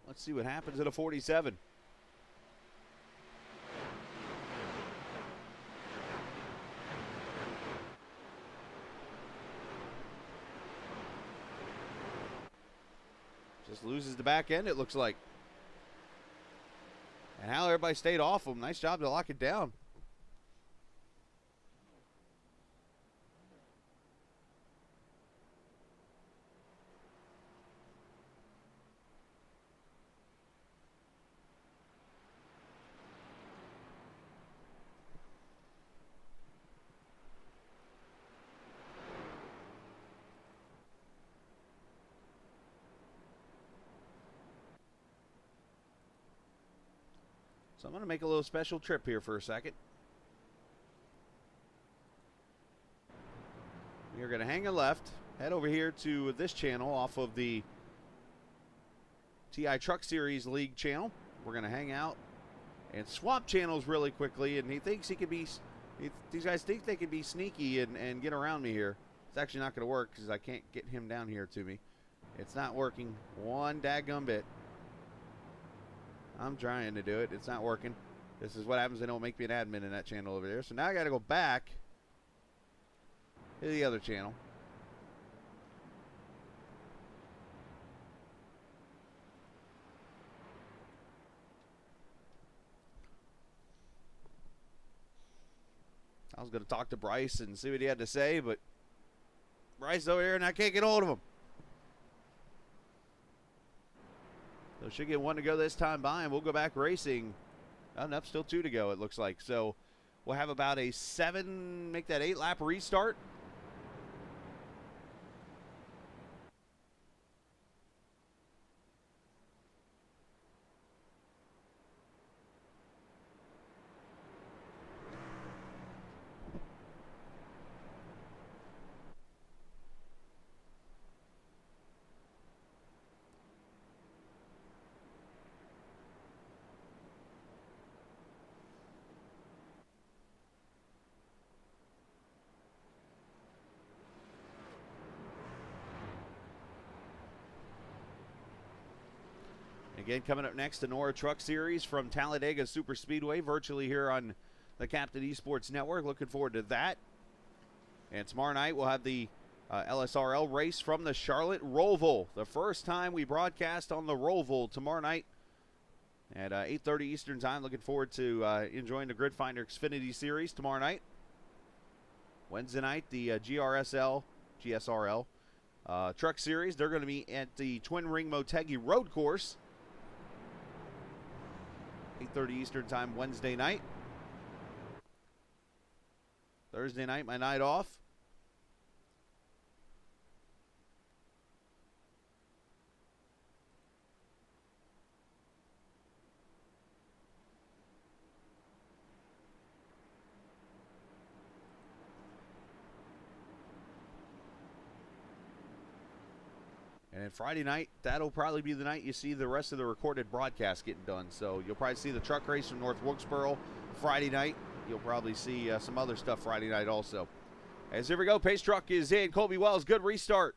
Let's see what happens at a 47. Just loses the back end, it looks like. And how everybody stayed off him. Nice job to lock it down. So I'm going to make a little special trip here for a second. We're going to hang a left, head over here to this channel off of the TI Truck Series League channel. We're going to hang out and swap channels really quickly, and he thinks he could be, these guys think they can be sneaky and get around me here. It's actually not going to work because I can't get him down here to me. It's not working one daggum bit. I'm trying to do it. It's not working. This is what happens. They don't make me an admin in that channel over there. So now I got to go back to the other channel. I was going to talk to Bryce and see what he had to say, but Bryce over here and I can't get hold of him. So should get one to go this time by, and we'll go back racing. Oh, nope, still 2 to go, it looks like. So we'll have about a make that 8-lap restart. Again, coming up next, the Nora Truck Series from Talladega Superspeedway, virtually here on the Captain Esports Network. Looking forward to that. And tomorrow night, we'll have the LSRL race from the Charlotte Roval. The first time we broadcast on the Roval tomorrow night at 8:30 Eastern Time. Looking forward to enjoying the Grid Finder Xfinity Series tomorrow night. Wednesday night, the GSRL Truck Series. They're going to be at the Twin Ring Motegi Road Course. 8:30 Eastern Time Wednesday night. Thursday night, my night off. And then Friday night, that'll probably be the night you see the rest of the recorded broadcast getting done. So you'll probably see the truck race from North Wilkesboro Friday night. You'll probably see some other stuff Friday night also. As here we go, pace truck is in. Colby Wells, good restart.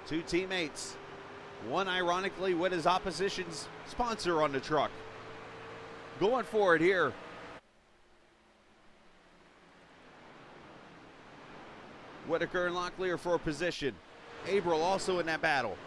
Two teammates, one ironically with his opposition's sponsor on the truck. Going for it here. Whitaker and Locklear for a position. Abril also in that battle.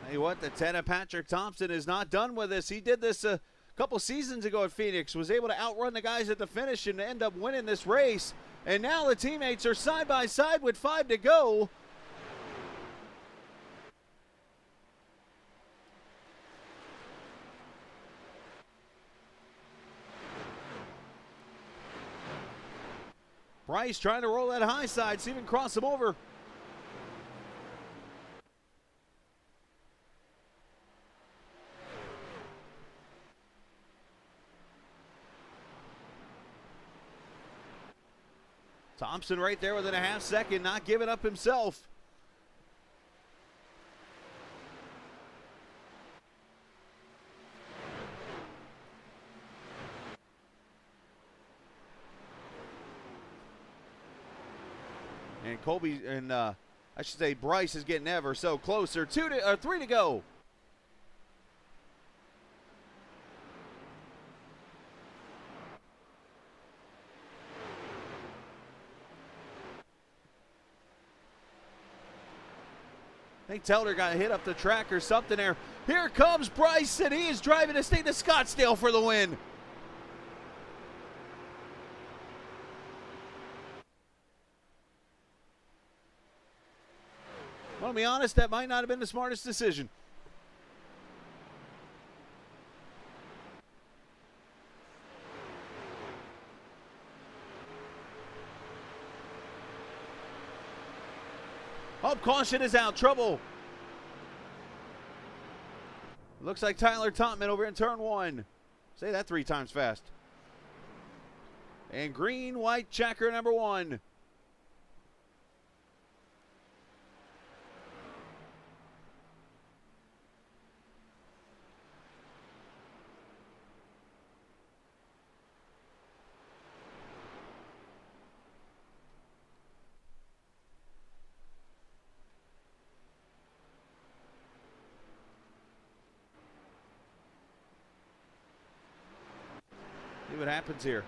Tell you what, the 10 of Patrick Thompson is not done with this. He did this a couple seasons ago at Phoenix, was able to outrun the guys at the finish and end up winning this race. And now the teammates are side by side with 5 to go. Bryce trying to roll that high side, see if he can cross him over. Thompson right there within a half second, not giving up himself. And Colby, and I should say Bryce is getting ever so closer. 3 to go. I think Telder got hit up the track or something there. Here comes Bryce, and he is driving the state of Scottsdale for the win. Well, to be honest, that might not have been the smartest decision. Oh, caution is out. Trouble. Looks like Tyler Totman over in turn 1. Say that 3 times fast. And green, white, checker number 1. See what happens here.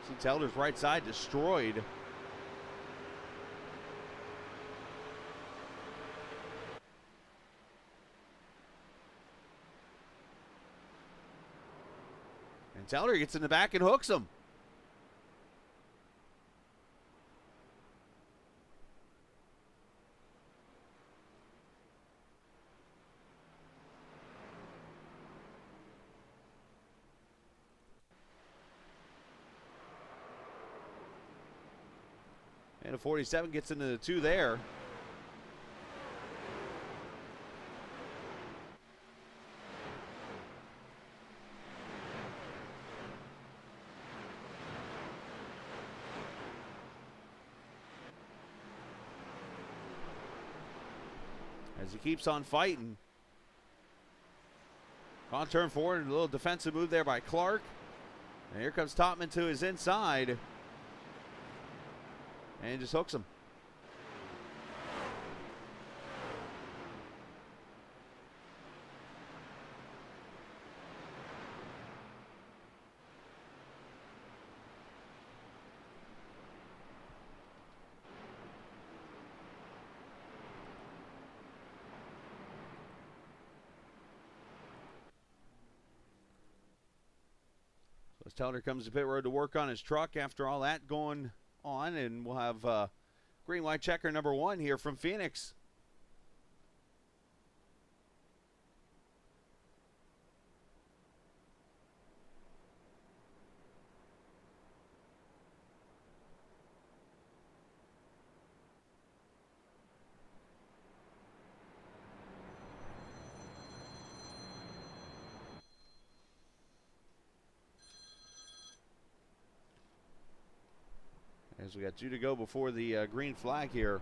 See Telder's right side destroyed. And Telder gets in the back and hooks him. And a 47 gets into the 2 there. As he keeps on fighting. On turn 4, a little defensive move there by Clark. And here comes Topman to his inside. And just hooks him. So as Telder comes to pit road to work on his truck after all that going on, and we'll have green, white, checker number 1 here from Phoenix. As we got 2 to go before the green flag here.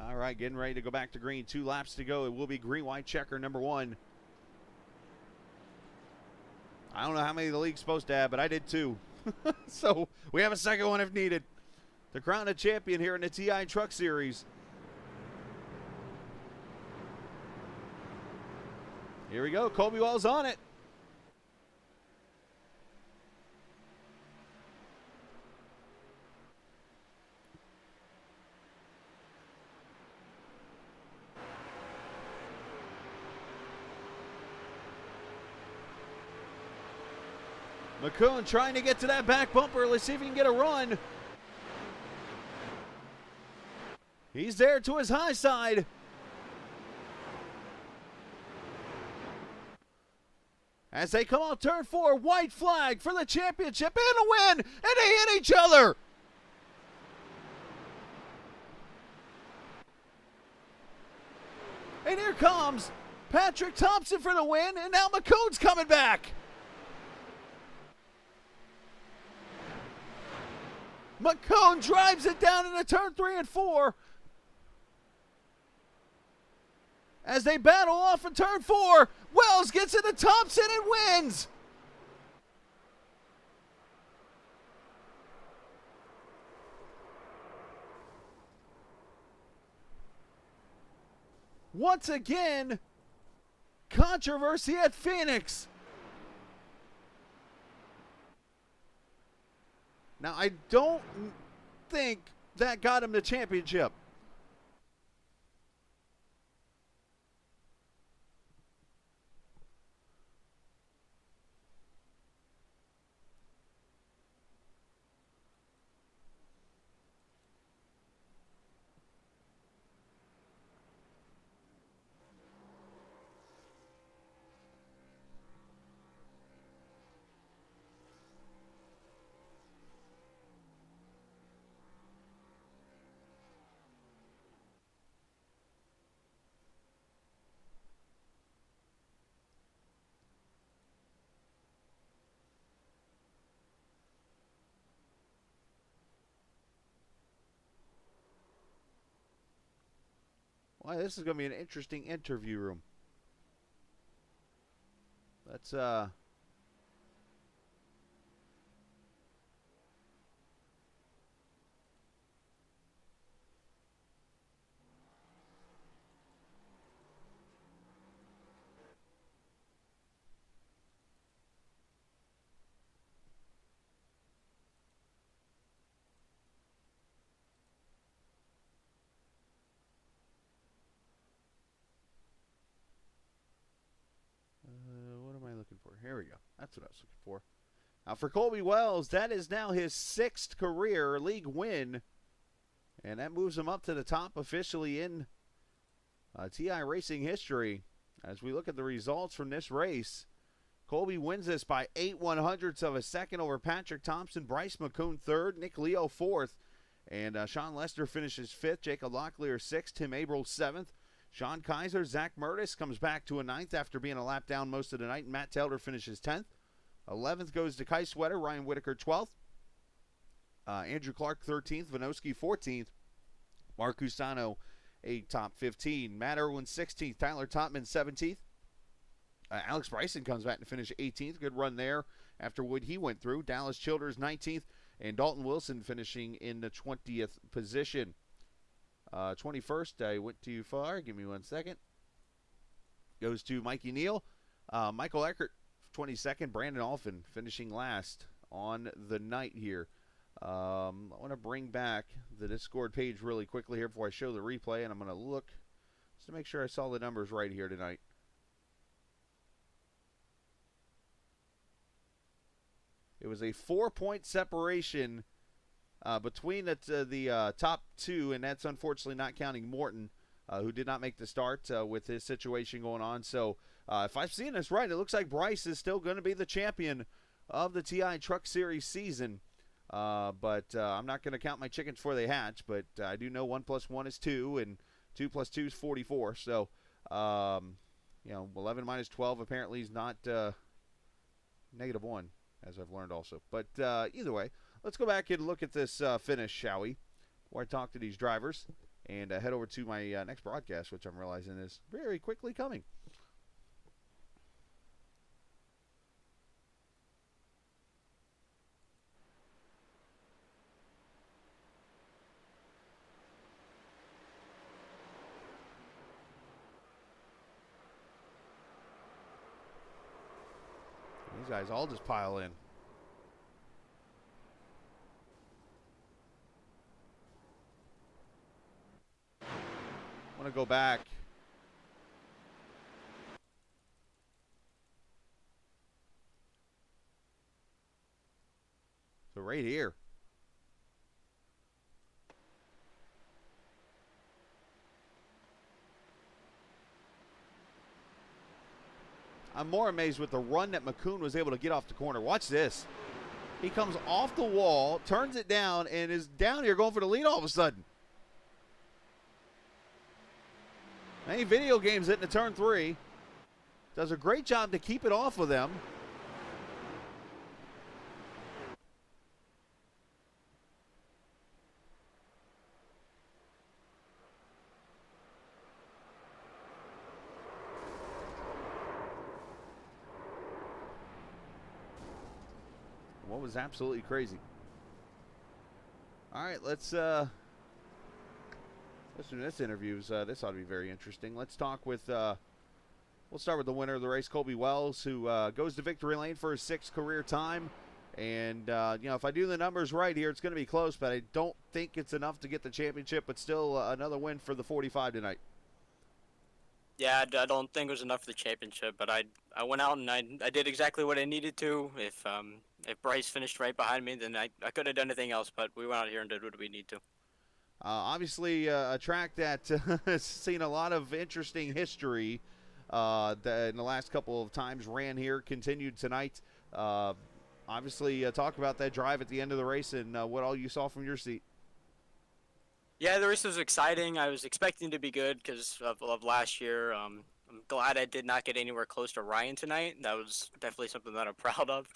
All right, getting ready to go back to green. 2 laps to go. It will be green, white, checker number 1. I don't know how many the league's supposed to have, but I did 2. So we have a second one if needed. To crown a champion here in the TI Truck Series. Here we go. Colby Wells on it. McCune trying to get to that back bumper. Let's see if he can get a run. He's there to his high side. As they come off turn 4, white flag for the championship and a win, and they hit each other. And here comes comes Patrick Thompson for the win, and now McCoon's coming back. McCoon drives it down into turn 3 and 4. As they battle off in turn 4, Wells gets into Thompson and wins. Once again, controversy at Phoenix. Now, I don't think that got him the championship. Well, this is going to be an interesting interview room. Let's what am I looking for? Here we go. That's what I was looking for. Now for Colby Wells, that is now his 6th career league win, and that moves him up to the top officially in TI racing history. As we look at the results from this race, Colby wins this by 8/100ths of a second over Patrick Thompson, Bryce McCoon 3rd, Nick Leo 4th, and Sean Lester finishes 5th, Jacob Locklear 6th, Tim Abril 7th, Sean Kaiser, Zach Murtis comes back to a 9th after being a lap down most of the night, and Matt Taylor finishes 10th. 11th goes to Kai Sweater, Ryan Whitaker 12th, Andrew Clark 13th, Vinoski 14th, Mark Cusano a top 15, Matt Irwin 16th, Tyler Totman 17th. Alex Bryson comes back to finish 18th. Good run there after what he went through. Dallas Childers 19th, and Dalton Wilson finishing in the 20th position. 21st, I went too far. Give me 1 second. Goes to Mikey Neal. Michael Eckert, 22nd. Brandon Alphin finishing last on the night here. I want to bring back the Discord page really quickly here before I show the replay, and I'm going to look just to make sure I saw the numbers right here tonight. It was a 4-point separation between the top two, and that's unfortunately not counting Morton, who did not make the start with his situation going on. So if I've seen this right, it looks like Bryce is still going to be the champion of the TI Truck Series season. But I'm not going to count my chickens before they hatch, but I do know 1 + 1 is 2, and 2 + 2 is 44. So, 11 minus 12 apparently is not -1, as I've learned also. But either way, let's go back and look at this finish, shall we? Before I talk to these drivers and head over to my next broadcast, which I'm realizing is very quickly coming. These guys all just pile in. I want to go back. So right here. I'm more amazed with the run that McCoon was able to get off the corner. Watch this. He comes off the wall, turns it down, and is down here going for the lead all of a sudden. Hey, video games into turn 3. Does a great job to keep it off of them. What was absolutely crazy. All right, let's do this interviews. This ought to be very interesting. Let's talk with. We'll start with the winner of the race, Colby Wells, who goes to victory lane for his 6th career time. And if I do the numbers right here, it's going to be close, but I don't think it's enough to get the championship. But still, another win for the 45 tonight. Yeah, I don't think it was enough for the championship, but I went out and I did exactly what I needed to. If Bryce finished right behind me, then I couldn't have done anything else, but we went out here and did what we need to. Obviously, a track that has seen a lot of interesting history that in the last couple of times ran here, continued tonight. Obviously, talk about that drive at the end of the race and what all you saw from your seat. Yeah, the race was exciting. I was expecting to be good because of last year. I'm glad I did not get anywhere close to Ryan tonight. That was definitely something that I'm proud of.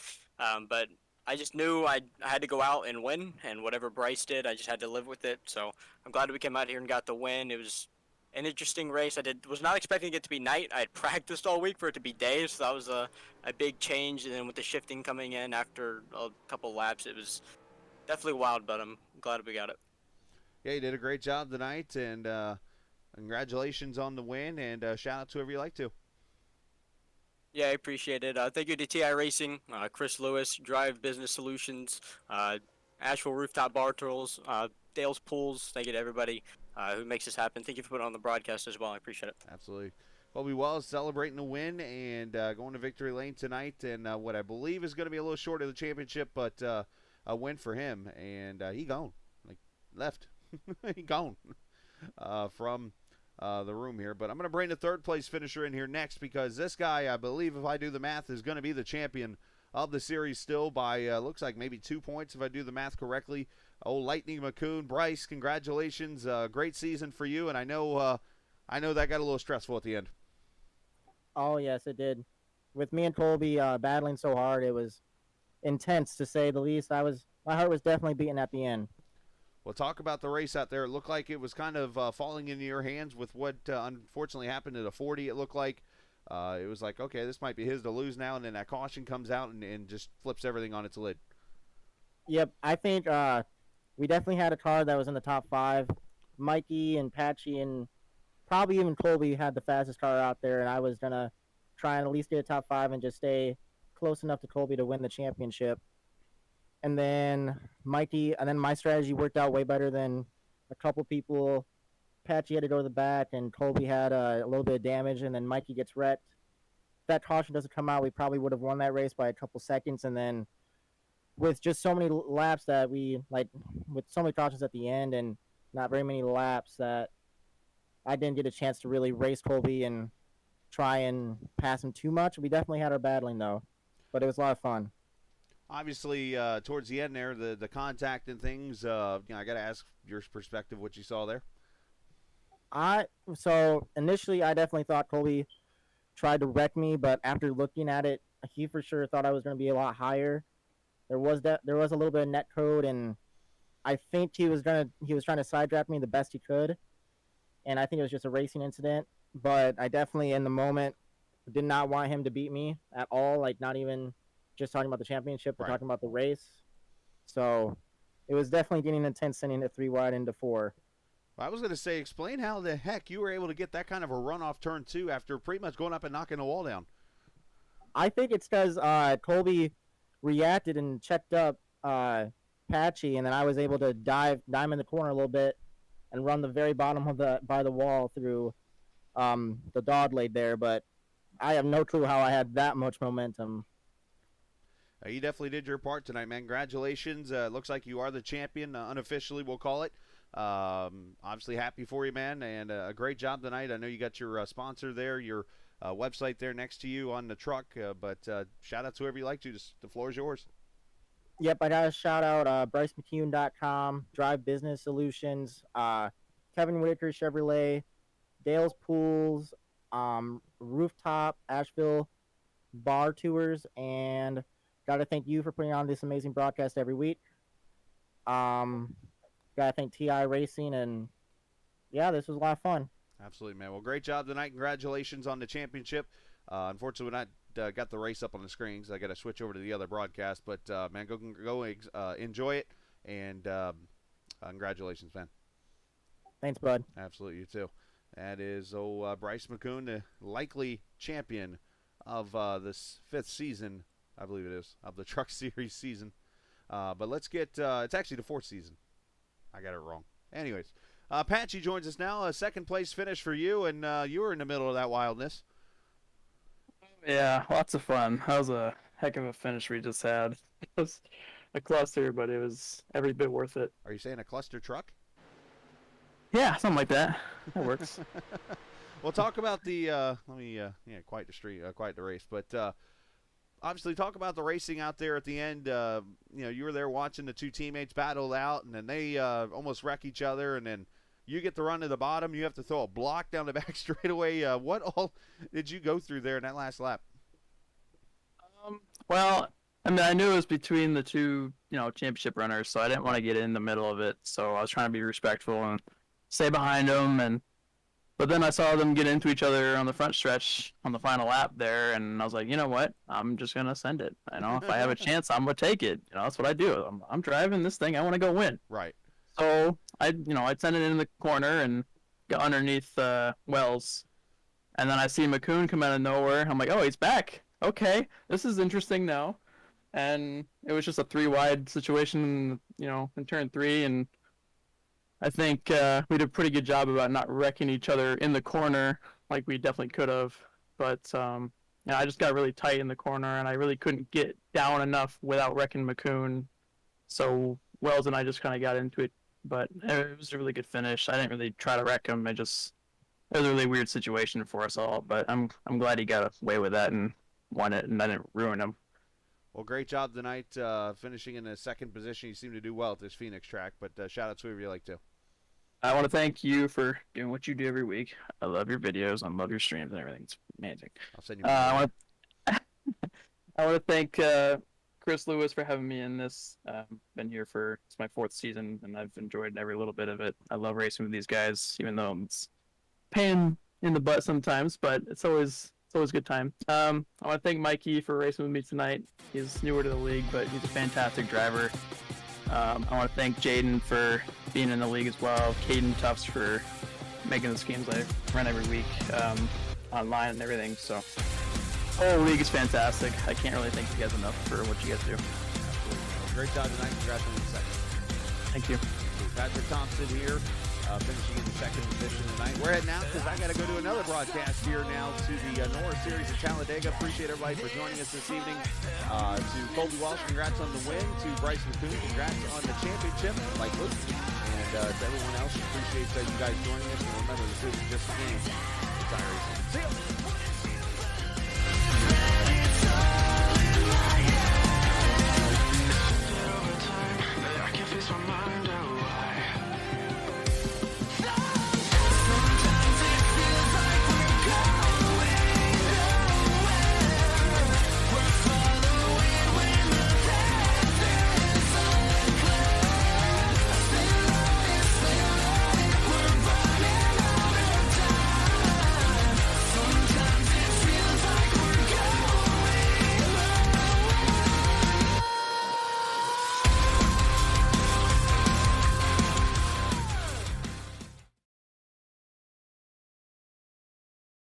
But I just knew I had to go out and win, and whatever Bryce did, I just had to live with it. So I'm glad we came out here and got the win. It was an interesting race. Was not expecting it to be night. I had practiced all week for it to be day, so that was a big change. And then with the shifting coming in after a couple laps, it was definitely wild, but I'm glad we got it. Yeah, you did a great job tonight, and congratulations on the win, and shout out to whoever you like to. Yeah, I appreciate it. Thank you to TI Racing, Chris Lewis, Drive Business Solutions, Asheville Rooftop Bar Tools, Dale's Pools. Thank you to everybody who makes this happen. Thank you for putting on the broadcast as well. I appreciate it. Absolutely. Colby Wells celebrating the win and going to victory lane tonight, and what I believe is going to be a little short of the championship, but a win for him, and he gone, like left. He gone from the room here. But I'm going to bring the 3rd place finisher in here next because this guy, I believe, if I do the math, is going to be the champion of the series still by, looks like maybe 2 points if I do the math correctly. Oh, Lightning McCoon. Bryce, congratulations. Great season for you, and I know that got a little stressful at the end. Oh, yes, it did. With me and Colby battling so hard, it was intense, to say the least. My heart was definitely beating at the end. Well, talk about the race out there. It looked like it was kind of falling into your hands with what unfortunately happened at a 40. It looked like it was like, okay, this might be his to lose now, and then that caution comes out and just flips everything on its lid. Yep, I think we definitely had a car that was in the top 5. Mikey and Patchy and probably even Colby had the fastest car out there, and I was going to try and at least get a top 5 and just stay close enough to Colby to win the championship. And then my strategy worked out way better than a couple people. Patchy had to go to the back, and Colby had a little bit of damage, and then Mikey gets wrecked. If that caution doesn't come out, we probably would have won that race by a couple seconds. And then with just so many laps that with so many cautions at the end and not very many laps, that I didn't get a chance to really race Colby and try and pass him too much. We definitely had our battling, though, but it was a lot of fun. Obviously, towards the end there, the contact and things, I got to ask your perspective, what you saw there. So initially, I definitely thought Colby tried to wreck me, but after looking at it, he for sure thought I was going to be a lot higher. There was a little bit of net code, and I think he was trying to side draft me the best he could, and I think it was just a racing incident. But I definitely, in the moment, did not want him to beat me at all. Like, not even just talking about the championship, but talking about the race. So it was definitely getting intense, sending it 3 wide into 4. I was going to say, explain how the heck you were able to get that kind of a run off turn 2 after pretty much going up and knocking the wall down. I think it's because Colby reacted and checked up Patchy, and then I was able to dive in the corner a little bit and run the very bottom of by the wall through the dog leg there. But I have no clue how I had that much momentum. You definitely did your part tonight, man. Congratulations. Looks like you are the champion, unofficially, we'll call it. Obviously happy for you, man, and a great job tonight. I know you got your sponsor there, your website there next to you on the truck, but shout out to whoever you like to. Just, the floor is yours. Yep, I got to shout out BryceMcCune.com, Drive Business Solutions, Kevin Whitaker Chevrolet, Dale's Pools, Rooftop, Asheville Bar Tours, and got to thank you for putting on this amazing broadcast every week. Got to thank TI Racing, and yeah, this was a lot of fun. Absolutely, man. Well, great job tonight. Congratulations on the championship. Unfortunately, we're not got the race up on the screens. I got to switch over to the other broadcast, but man, go enjoy it, and congratulations, man. Thanks, bud. Absolutely, you too. That is Bryce McCoon, the likely champion of this 5th season, I believe it is, of the Truck Series season. But let's get it's actually the 4th season. I got it wrong. Anyways, Patchy joins us now. A 2nd place finish for you, and you were in the middle of that wildness. Yeah, lots of fun. That was a heck of a finish we just had. It was a cluster, but it was every bit worth it. Are you saying a cluster truck? Yeah, something like that. That works. Well, talk about the quite the street, quite the race, but obviously talk about the racing out there at the end. You were there watching the 2 teammates battle out, and then they almost wreck each other, and then you get the run to the bottom. You have to throw a block down the back straightaway. What all did you go through there in that last lap? Well, I mean, I knew it was between the 2, championship runners, so I didn't want to get in the middle of it. So I was trying to be respectful and stay behind them. But then I saw them get into each other on the front stretch on the final lap there, and I was like, you know what? I'm just gonna send it. If I have a chance, I'm gonna take it. That's what I do. I'm driving this thing. I want to go win. Right. So I sent it in the corner and got underneath Wells, and then I see McCoon come out of nowhere. I'm like, oh, he's back. Okay, this is interesting now. And it was just a 3-wide situation, in turn 3, and I think we did a pretty good job about not wrecking each other in the corner like we definitely could have. But I just got really tight in the corner, and I really couldn't get down enough without wrecking McCoon. So Wells and I just kind of got into it. But it was a really good finish. I didn't really try to wreck him. It was a really weird situation for us all. But I'm glad he got away with that and won it, and I didn't ruin him. Well, great job tonight, finishing in the 2nd position. You seem to do well at this Phoenix track, but shout out to whoever you like to. I want to thank you for doing what you do every week. I love your videos. I love your streams and everything. It's amazing. I'll send you. I want to thank Chris Lewis for having me in this. Been here it's my 4th season, and I've enjoyed every little bit of it. I love racing with these guys, even though it's pain in the butt sometimes, but it's always a good time. I want to thank Mikey for racing with me tonight. He's newer to the league, but he's a fantastic driver. I want to thank Jaden for being in the league as well. Caden Tufts for making the schemes I run every week online and everything. So the whole league is fantastic. I can't really thank you guys enough for what you guys do. Absolutely. Great job tonight. Congrats on the 2nd. Thank you. Patrick Thompson here, finishing in the 2nd position tonight. We're heading out because I got to go do another broadcast here now to the Norris Series at Talladega. Appreciate everybody for joining us this evening. To Colby Walsh, congrats on the win. To Bryce McCoon, congrats on the championship. Like Luke. And to everyone else, appreciate you guys joining us. And remember, this isn't just a game. It's iRacing. See ya!